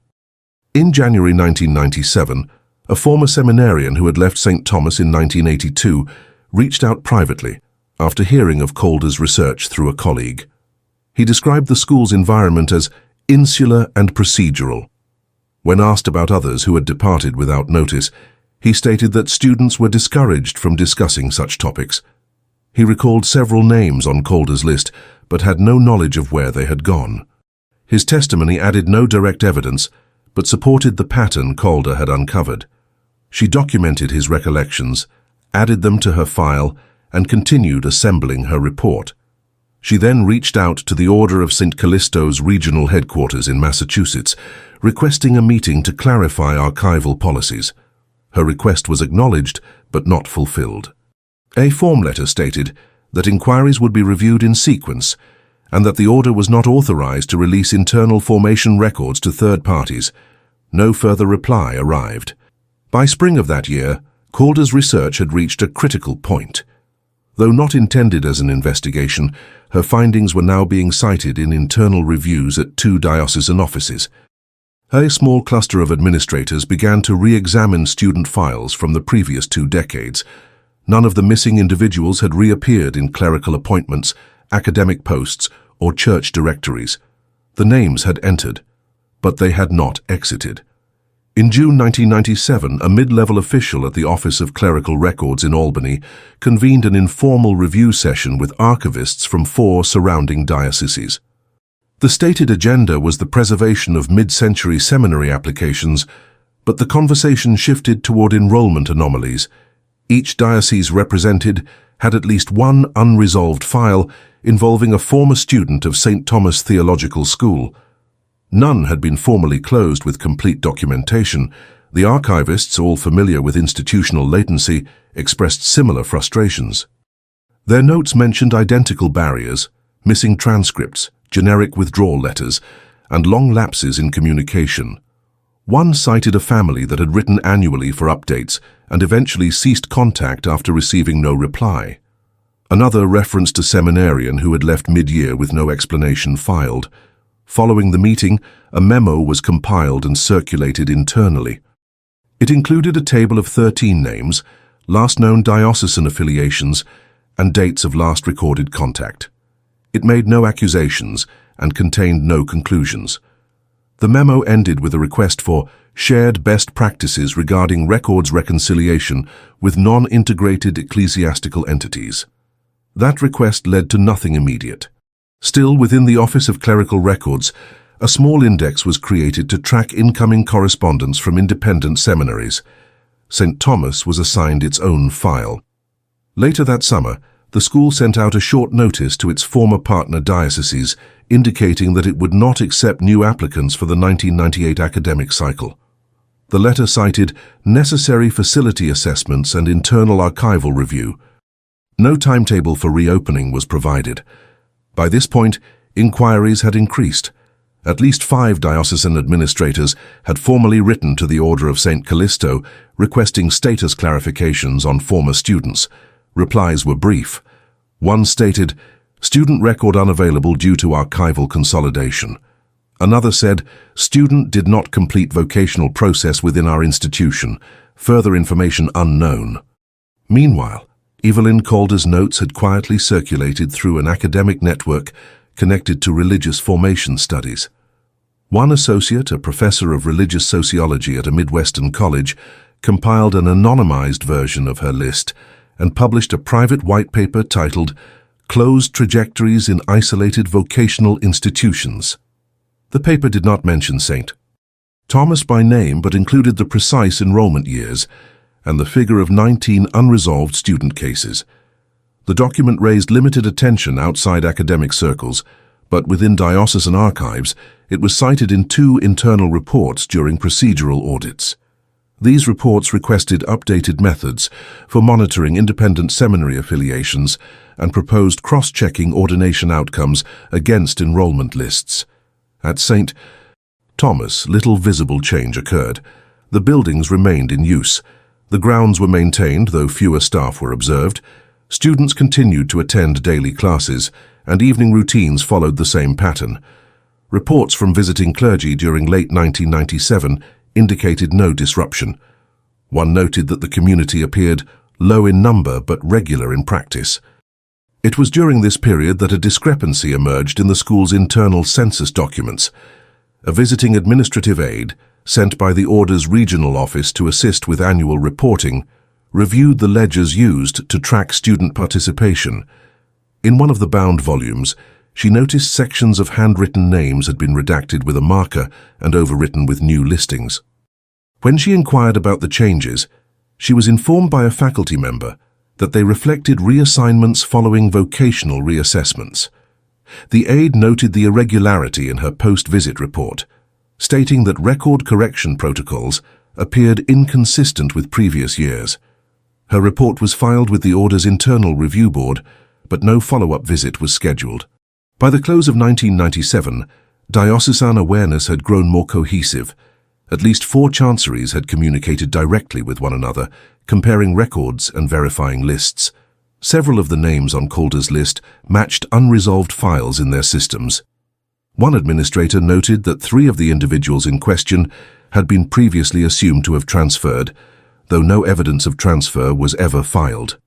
In January 1997, a former seminarian who had left St. Thomas in 1982 reached out privately after hearing of Calder's research through a colleague. He described the school's environment as insular and procedural. When asked about others who had departed without notice, he stated that students were discouraged from discussing such topics. He recalled several names on Calder's list, but had no knowledge of where they had gone. His testimony added no direct evidence, but supported the pattern Calder had uncovered. She documented his recollections, added them to her file, and continued assembling her report. She then reached out to the Order of St. Callisto's regional headquarters in Massachusetts, requesting a meeting to clarify archival policies. Her request was acknowledged, but not fulfilled. A form letter stated that inquiries would be reviewed in sequence, and that the order was not authorized to release internal formation records to third parties. No further reply arrived. By spring of that year, Calder's research had reached a critical point. Though not intended as an investigation, her findings were now being cited in internal reviews at 2 diocesan offices. A small cluster of administrators began to re-examine student files from the previous 2 decades. None of the missing individuals had reappeared in clerical appointments, academic posts, or church directories. The names had entered, but they had not exited. In June 1997, a mid-level official at the Office of Clerical Records in Albany convened an informal review session with archivists from 4 surrounding dioceses. The stated agenda was the preservation of mid-century seminary applications, but the conversation shifted toward enrollment anomalies. Each diocese represented had at least one unresolved file involving a former student of St. Thomas Theological School. None had been formally closed with complete documentation. The archivists, all familiar with institutional latency, expressed similar frustrations. Their notes mentioned identical barriers, missing transcripts, generic withdrawal letters, and long lapses in communication. One cited a family that had written annually for updates and eventually ceased contact after receiving no reply. Another referenced a seminarian who had left mid-year with no explanation filed. Following the meeting, a memo was compiled and circulated internally. It included a table of 13 names, last known diocesan affiliations, and dates of last recorded contact. It made no accusations and contained no conclusions. The memo ended with a request for shared best practices regarding records reconciliation with non-integrated ecclesiastical entities. That request led to nothing immediate. Still, within the Office of Clerical Records, a small index was created to track incoming correspondence from independent seminaries. St. Thomas was assigned its own file. Later that summer, the school sent out a short notice to its former partner dioceses, indicating that it would not accept new applicants for the 1998 academic cycle. The letter cited necessary facility assessments and internal archival review. No timetable for reopening was provided. By this point, inquiries had increased. At least 5 diocesan administrators had formally written to the Order of St. Callisto requesting status clarifications on former students. Replies were brief. One stated, "Student record unavailable due to archival consolidation." Another said, "Student did not complete vocational process within our institution. Further information unknown." Meanwhile, Evelyn Calder's notes had quietly circulated through an academic network connected to religious formation studies. One associate, a professor of religious sociology at a Midwestern college, compiled an anonymized version of her list and published a private white paper titled "Closed Trajectories in Isolated Vocational Institutions." The paper did not mention St. Thomas by name, but included the precise enrollment years and the figure of 19 unresolved student cases. The document raised limited attention outside academic circles, but within diocesan archives, it was cited in 2 internal reports during procedural audits. These reports requested updated methods for monitoring independent seminary affiliations and proposed cross-checking ordination outcomes against enrollment lists. At St. Thomas, little visible change occurred. The buildings remained in use. The grounds were maintained, though fewer staff were observed. Students continued to attend daily classes, and evening routines followed the same pattern. Reports from visiting clergy during late 1997 indicated no disruption. One noted that the community appeared low in number but regular in practice. It was during this period that a discrepancy emerged in the school's internal census documents. A visiting administrative aide, sent by the Order's regional office to assist with annual reporting, reviewed the ledgers used to track student participation. In one of the bound volumes, she noticed sections of handwritten names had been redacted with a marker and overwritten with new listings. When she inquired about the changes, she was informed by a faculty member that they reflected reassignments following vocational reassessments. The aide noted the irregularity in her post-visit report, stating that record correction protocols appeared inconsistent with previous years. Her report was filed with the Order's internal review board, but no follow-up visit was scheduled. By the close of 1997, diocesan awareness had grown more cohesive. At least 4 chanceries had communicated directly with one another, comparing records and verifying lists. Several of the names on Calder's list matched unresolved files in their systems. One administrator noted that 3 of the individuals in question had been previously assumed to have transferred, though no evidence of transfer was ever filed.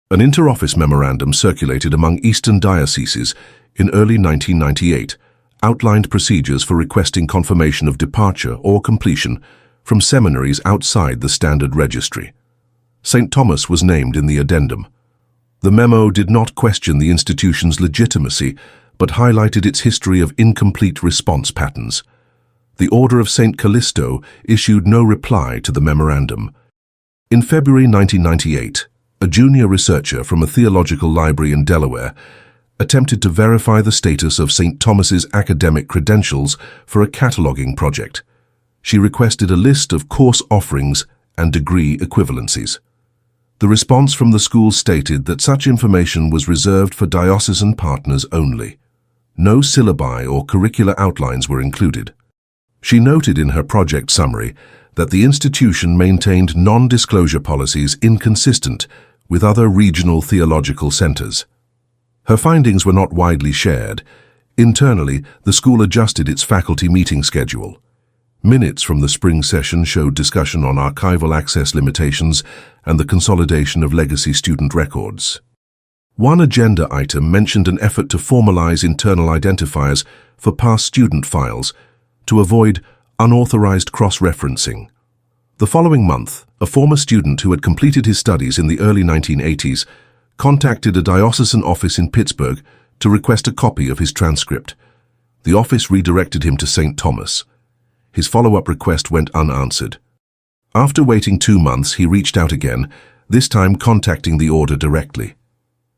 An inter-office memorandum circulated among Eastern dioceses in early 1998 outlined procedures for requesting confirmation of departure or completion from seminaries outside the standard registry. St. Thomas was named in the addendum. The memo did not question the institution's legitimacy, but highlighted its history of incomplete response patterns. The Order of St. Callisto issued no reply to the memorandum. In February 1998, a junior researcher from a theological library in Delaware attempted to verify the status of St. Thomas's academic credentials for a cataloging project. She requested a list of course offerings and degree equivalencies. The response from the school stated that such information was reserved for diocesan partners only. No syllabi or curricular outlines were included. She noted in her project summary that the institution maintained non-disclosure policies inconsistent with other regional theological centers. Her findings were not widely shared. Internally, the school adjusted its faculty meeting schedule. Minutes from the spring session showed discussion on archival access limitations and the consolidation of legacy student records. One agenda item mentioned an effort to formalize internal identifiers for past student files to avoid unauthorized cross-referencing. The following month, a former student who had completed his studies in the early 1980s contacted a diocesan office in Pittsburgh to request a copy of his transcript. The office redirected him to St. Thomas. His follow-up request went unanswered. After waiting 2 months, he reached out again, this time contacting the order directly.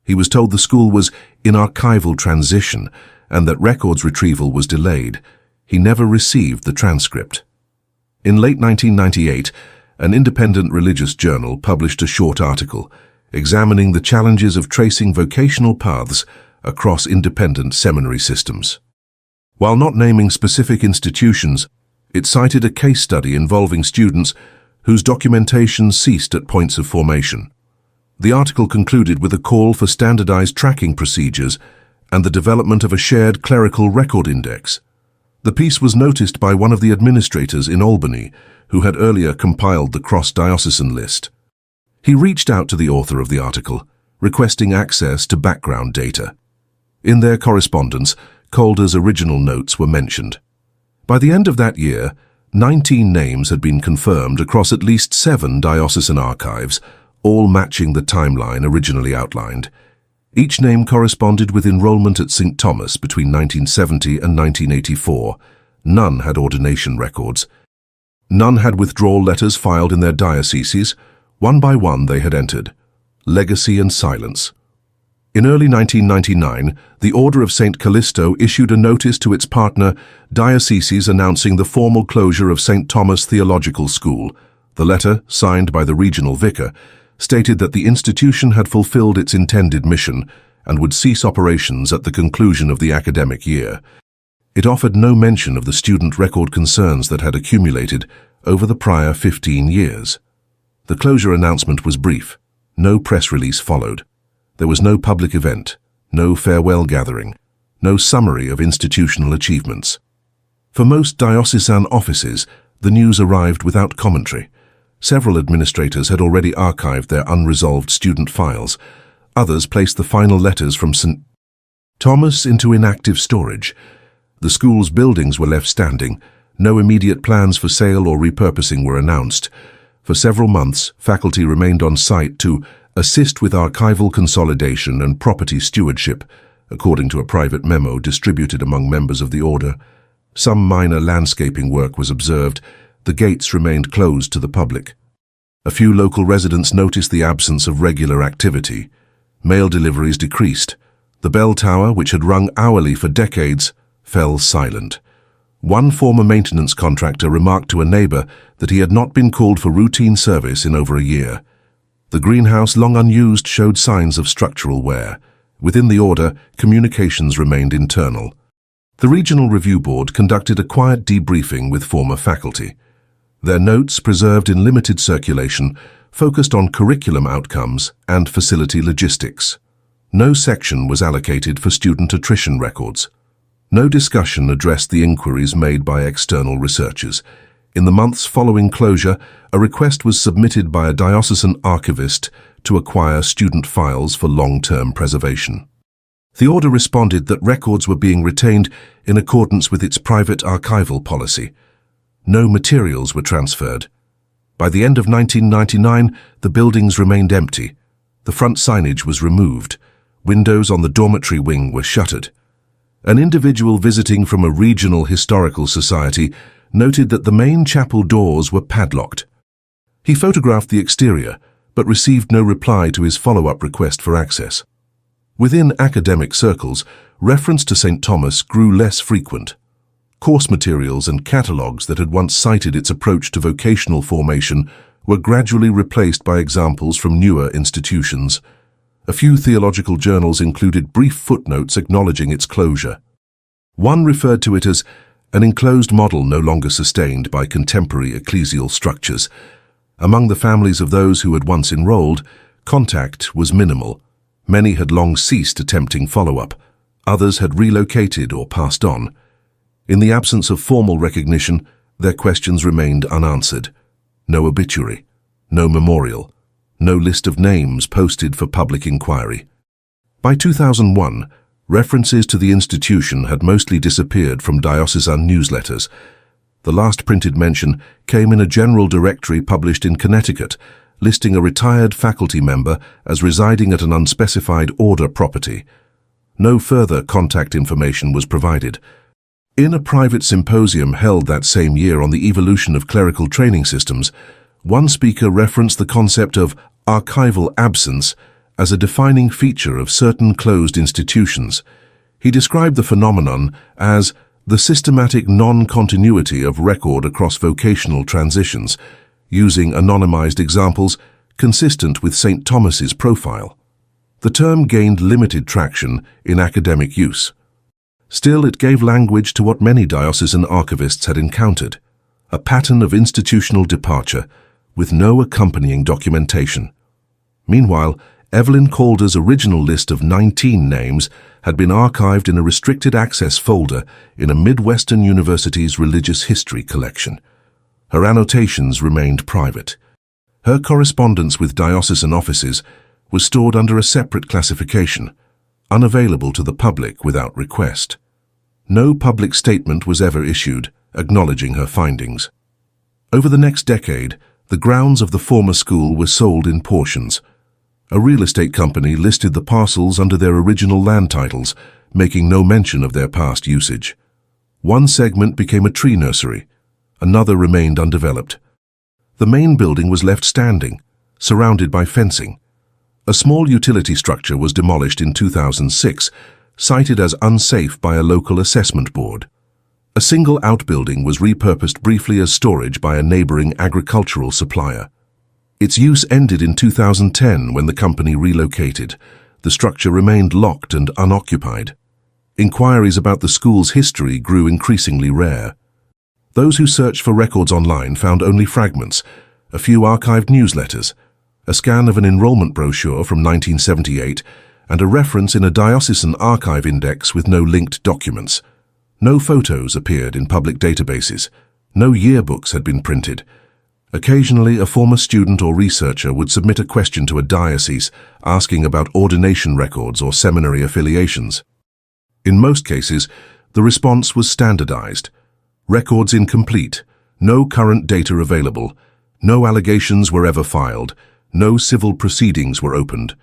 He was told the school was in archival transition and that records retrieval was delayed. He never received the transcript. In late 1998, an independent religious journal published a short article examining the challenges of tracing vocational paths across independent seminary systems. While not naming specific institutions, it cited a case study involving students whose documentation ceased at points of formation. The article concluded with a call for standardized tracking procedures and the development of a shared clerical record index. The piece was noticed by one of the administrators in Albany, who had earlier compiled the cross-diocesan list. He reached out to the author of the article, requesting access to background data. In their correspondence, Calder's original notes were mentioned. By the end of that year, 19 names had been confirmed across at least 7 diocesan archives, all matching the timeline originally outlined. Each name corresponded with enrollment at St. Thomas between 1970 and 1984. None had ordination records. None had withdrawal letters filed in their dioceses. One by one they had entered. Legacy and silence. In early 1999, the Order of St. Callisto issued a notice to its partner dioceses announcing the formal closure of St. Thomas Theological School. The letter, signed by the regional vicar, stated that the institution had fulfilled its intended mission and would cease operations at the conclusion of the academic year. It offered no mention of the student record concerns that had accumulated over the prior 15 years. The closure announcement was brief. No press release followed. There was no public event, no farewell gathering, no summary of institutional achievements. For most diocesan offices, the news arrived without commentary. Several administrators had already archived their unresolved student files. Others placed the final letters from St. Thomas into inactive storage. The school's buildings were left standing. No immediate plans for sale or repurposing were announced. For several months, faculty remained on site to assist with archival consolidation and property stewardship, according to a private memo distributed among members of the order. Some minor landscaping work was observed. The gates remained closed to the public. A few local residents noticed the absence of regular activity. Mail deliveries decreased. The bell tower, which had rung hourly for decades, fell silent. One former maintenance contractor remarked to a neighbor that he had not been called for routine service in over a year. The greenhouse, long unused, showed signs of structural wear. Within the order, communications remained internal. The Regional Review Board conducted a quiet debriefing with former faculty. Their notes, preserved in limited circulation, focused on curriculum outcomes and facility logistics. No section was allocated for student attrition records. No discussion addressed the inquiries made by external researchers. In the months following closure, a request was submitted by a diocesan archivist to acquire student files for long-term preservation. The order responded that records were being retained in accordance with its private archival policy. No materials were transferred. By the end of 1999, the buildings remained empty. The front signage was removed. Windows on the dormitory wing were shuttered. An individual visiting from a regional historical society noted that the main chapel doors were padlocked. He photographed the exterior, but received no reply to his follow-up request for access. Within academic circles, reference to St. Thomas grew less frequent. Course materials and catalogues that had once cited its approach to vocational formation were gradually replaced by examples from newer institutions. A few theological journals included brief footnotes acknowledging its closure. One referred to it as an enclosed model no longer sustained by contemporary ecclesial structures. Among the families of those who had once enrolled, contact was minimal. Many had long ceased attempting follow-up. Others had relocated or passed on. In the absence of formal recognition, their questions remained unanswered. No obituary, no memorial, no list of names posted for public inquiry. By 2001, references to the institution had mostly disappeared from diocesan newsletters. The last printed mention came in a general directory published in Connecticut, listing a retired faculty member as residing at an unspecified order property. No further contact information was provided. In a private symposium held that same year on the evolution of clerical training systems, one speaker referenced the concept of archival absence as a defining feature of certain closed institutions. He described the phenomenon as the systematic non-continuity of record across vocational transitions, using anonymized examples consistent with St. Thomas's profile. The term gained limited traction in academic use. Still, it gave language to what many diocesan archivists had encountered, a pattern of institutional departure with no accompanying documentation. Meanwhile, Evelyn Calder's original list of 19 names had been archived in a restricted access folder in a Midwestern University's religious history collection. Her annotations remained private. Her correspondence with diocesan offices was stored under a separate classification, unavailable to the public without request. No public statement was ever issued acknowledging her findings. Over the next decade, the grounds of the former school were sold in portions. A real estate company listed the parcels under their original land titles, making no mention of their past usage. One segment became a tree nursery. Another remained undeveloped. The main building was left standing, surrounded by fencing. A small utility structure was demolished in 2006, cited as unsafe by a local assessment board. A single outbuilding was repurposed briefly as storage by a neighboring agricultural supplier. Its use ended in 2010 when the company relocated. The structure remained locked and unoccupied. Inquiries about the school's history grew increasingly rare. Those who searched for records online found only fragments, a few archived newsletters, a scan of an enrollment brochure from 1978, and a reference in a diocesan archive index with no linked documents. No photos appeared in public databases. No yearbooks had been printed. Occasionally, a former student or researcher would submit a question to a diocese asking about ordination records or seminary affiliations. In most cases, the response was standardized. Records incomplete, no current data available, no allegations were ever filed, no civil proceedings were opened.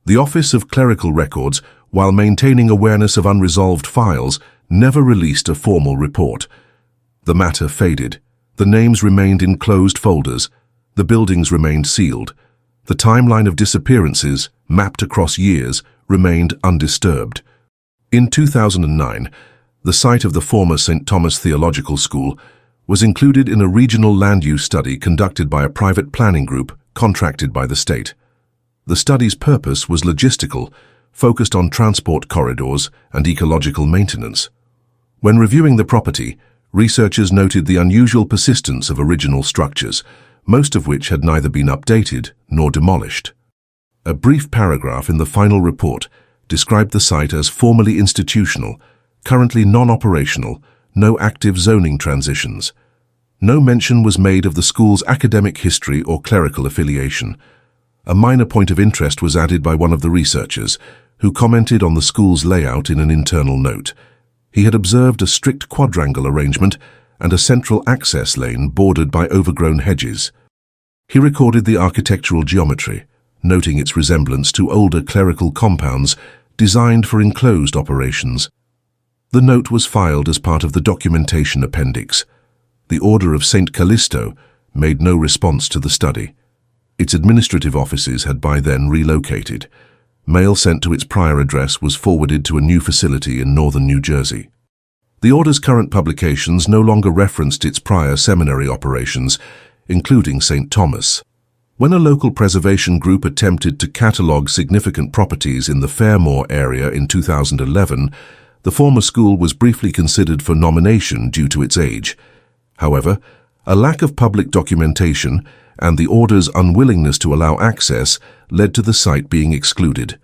The Office of Clerical Records, while maintaining awareness of unresolved files, never released a formal report. The matter faded. The names remained in closed folders. The buildings remained sealed. The timeline of disappearances, mapped across years, remained undisturbed. In 2009, the site of the former St. Thomas Theological School was included in a regional land use study conducted by a private planning group contracted by the state. The study's purpose was logistical, focused on transport corridors and ecological maintenance. When reviewing the property, researchers noted the unusual persistence of original structures, most of which had neither been updated nor demolished. A brief paragraph in the final report described the site as formerly institutional, currently non-operational, no active zoning transitions. No mention was made of the school's academic history or clerical affiliation. A minor point of interest was added by one of the researchers, who commented on the school's layout in an internal note. He had observed a strict quadrangle arrangement and a central access lane bordered by overgrown hedges. He recorded the architectural geometry, noting its resemblance to older clerical compounds designed for enclosed operations. The note was filed as part of the documentation appendix. The Order of St. Callisto made no response to the study. Its administrative offices had by then relocated. Mail sent to its prior address was forwarded to a new facility in northern New Jersey. The Order's current publications no longer referenced its prior seminary operations, including St. Thomas. When a local preservation group attempted to catalogue significant properties in the Fairmore area in 2011, the former school was briefly considered for nomination due to its age. However, a lack of public documentation and the Order's unwillingness to allow access led to the site being excluded.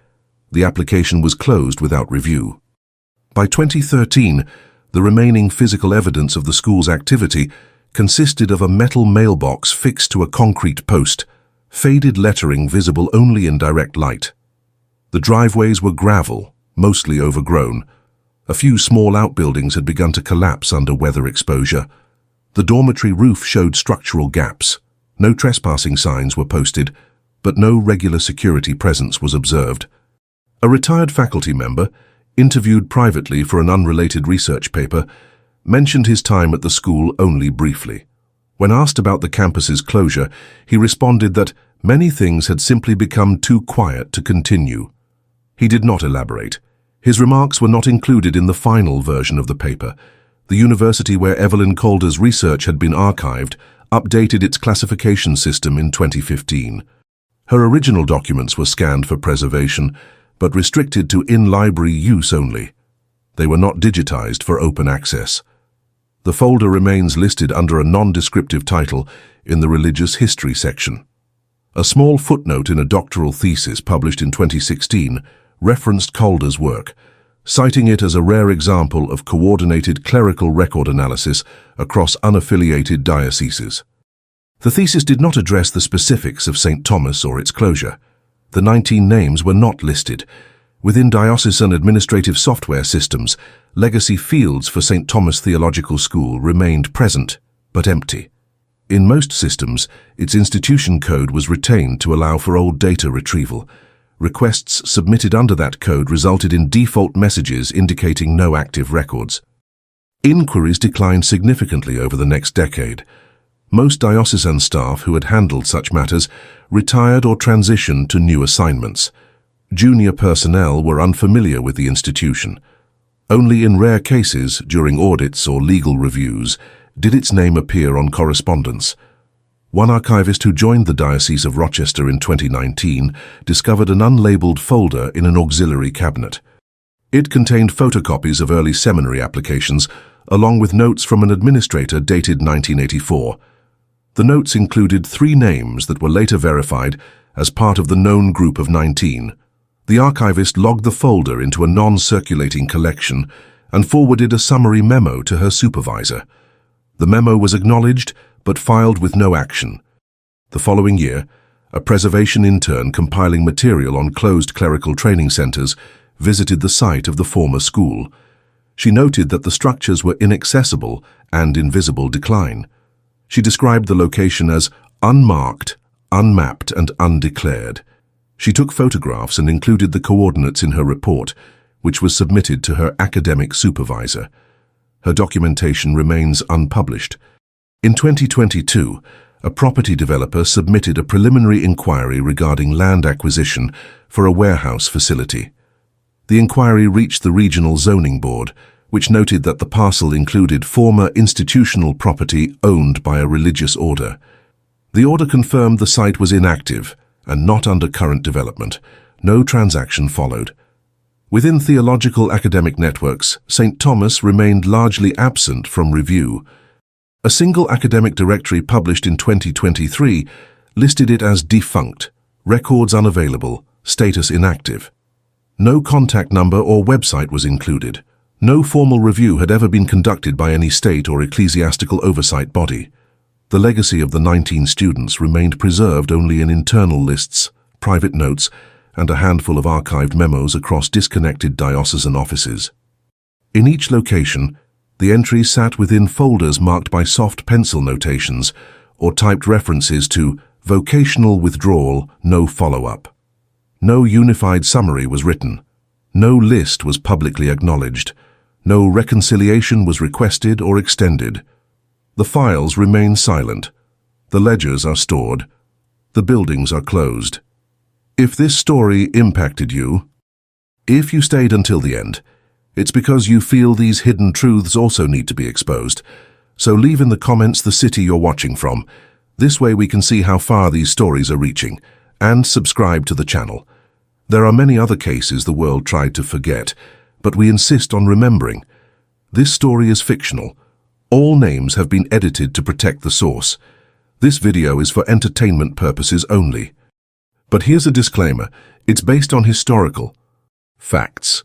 The application was closed without review. By 2013, the remaining physical evidence of the school's activity consisted of a metal mailbox fixed to a concrete post, faded lettering visible only in direct light. The driveways were gravel, mostly overgrown. A few small outbuildings had begun to collapse under weather exposure. The dormitory roof showed structural gaps. No trespassing signs were posted, but no regular security presence was observed. A retired faculty member, interviewed privately for an unrelated research paper, mentioned his time at the school only briefly. When asked about the campus's closure, he responded that many things had simply become too quiet to continue. He did not elaborate. His remarks were not included in the final version of the paper. The university where Evelyn Calder's research had been archived updated its classification system in 2015. Her original documents were scanned for preservation, but restricted to in-library use only. They were not digitized for open access. The folder remains listed under a non-descriptive title in the religious history section. A small footnote in a doctoral thesis published in 2016 referenced Calder's work, citing it as a rare example of coordinated clerical record analysis across unaffiliated dioceses. The thesis did not address the specifics of St. Thomas or its closure. The 19 names were not listed. Within diocesan administrative software systems, legacy fields for St. Thomas Theological School remained present, but empty. In most systems, its institution code was retained to allow for old data retrieval. Requests submitted under that code resulted in default messages indicating no active records. Inquiries declined significantly over the next decade. Most diocesan staff who had handled such matters retired or transitioned to new assignments. Junior personnel were unfamiliar with the institution. Only in rare cases, during audits or legal reviews, did its name appear on correspondence. One archivist who joined the Diocese of Rochester in 2019 discovered an unlabeled folder in an auxiliary cabinet. It contained photocopies of early seminary applications, along with notes from an administrator dated 1984. The notes included 3 names that were later verified as part of the known group of 19. The archivist logged the folder into a non-circulating collection and forwarded a summary memo to her supervisor. The memo was acknowledged but filed with no action. The following year, a preservation intern compiling material on closed clerical training centers visited the site of the former school. She noted that the structures were inaccessible and in visible decline. She described the location as unmarked, unmapped, and undeclared. She took photographs and included the coordinates in her report, which was submitted to her academic supervisor. Her documentation remains unpublished. In 2022, a property developer submitted a preliminary inquiry regarding land acquisition for a warehouse facility. The inquiry reached the Regional Zoning Board, which noted that the parcel included former institutional property owned by a religious order. The order confirmed the site was inactive and not under current development. No transaction followed. Within theological academic networks, St. Thomas remained largely absent from review. A single academic directory published in 2023 listed it as defunct, records unavailable, status inactive. No contact number or website was included. No formal review had ever been conducted by any state or ecclesiastical oversight body. The legacy of the 19 students remained preserved only in internal lists, private notes, and a handful of archived memos across disconnected diocesan offices. In each location, the entries sat within folders marked by soft pencil notations or typed references to vocational withdrawal, no follow-up. No unified summary was written. No list was publicly acknowledged. No reconciliation was requested or extended. The files remain silent. The ledgers are stored. The buildings are closed. If this story impacted you, if you stayed until the end, it's because you feel these hidden truths also need to be exposed. So leave in the comments the city you're watching from. This way we can see how far these stories are reaching, and subscribe to the channel. There are many other cases the world tried to forget, but we insist on remembering. This story is fictional. All names have been edited to protect the source. This video is for entertainment purposes only. But here's a disclaimer. It's based on historical facts.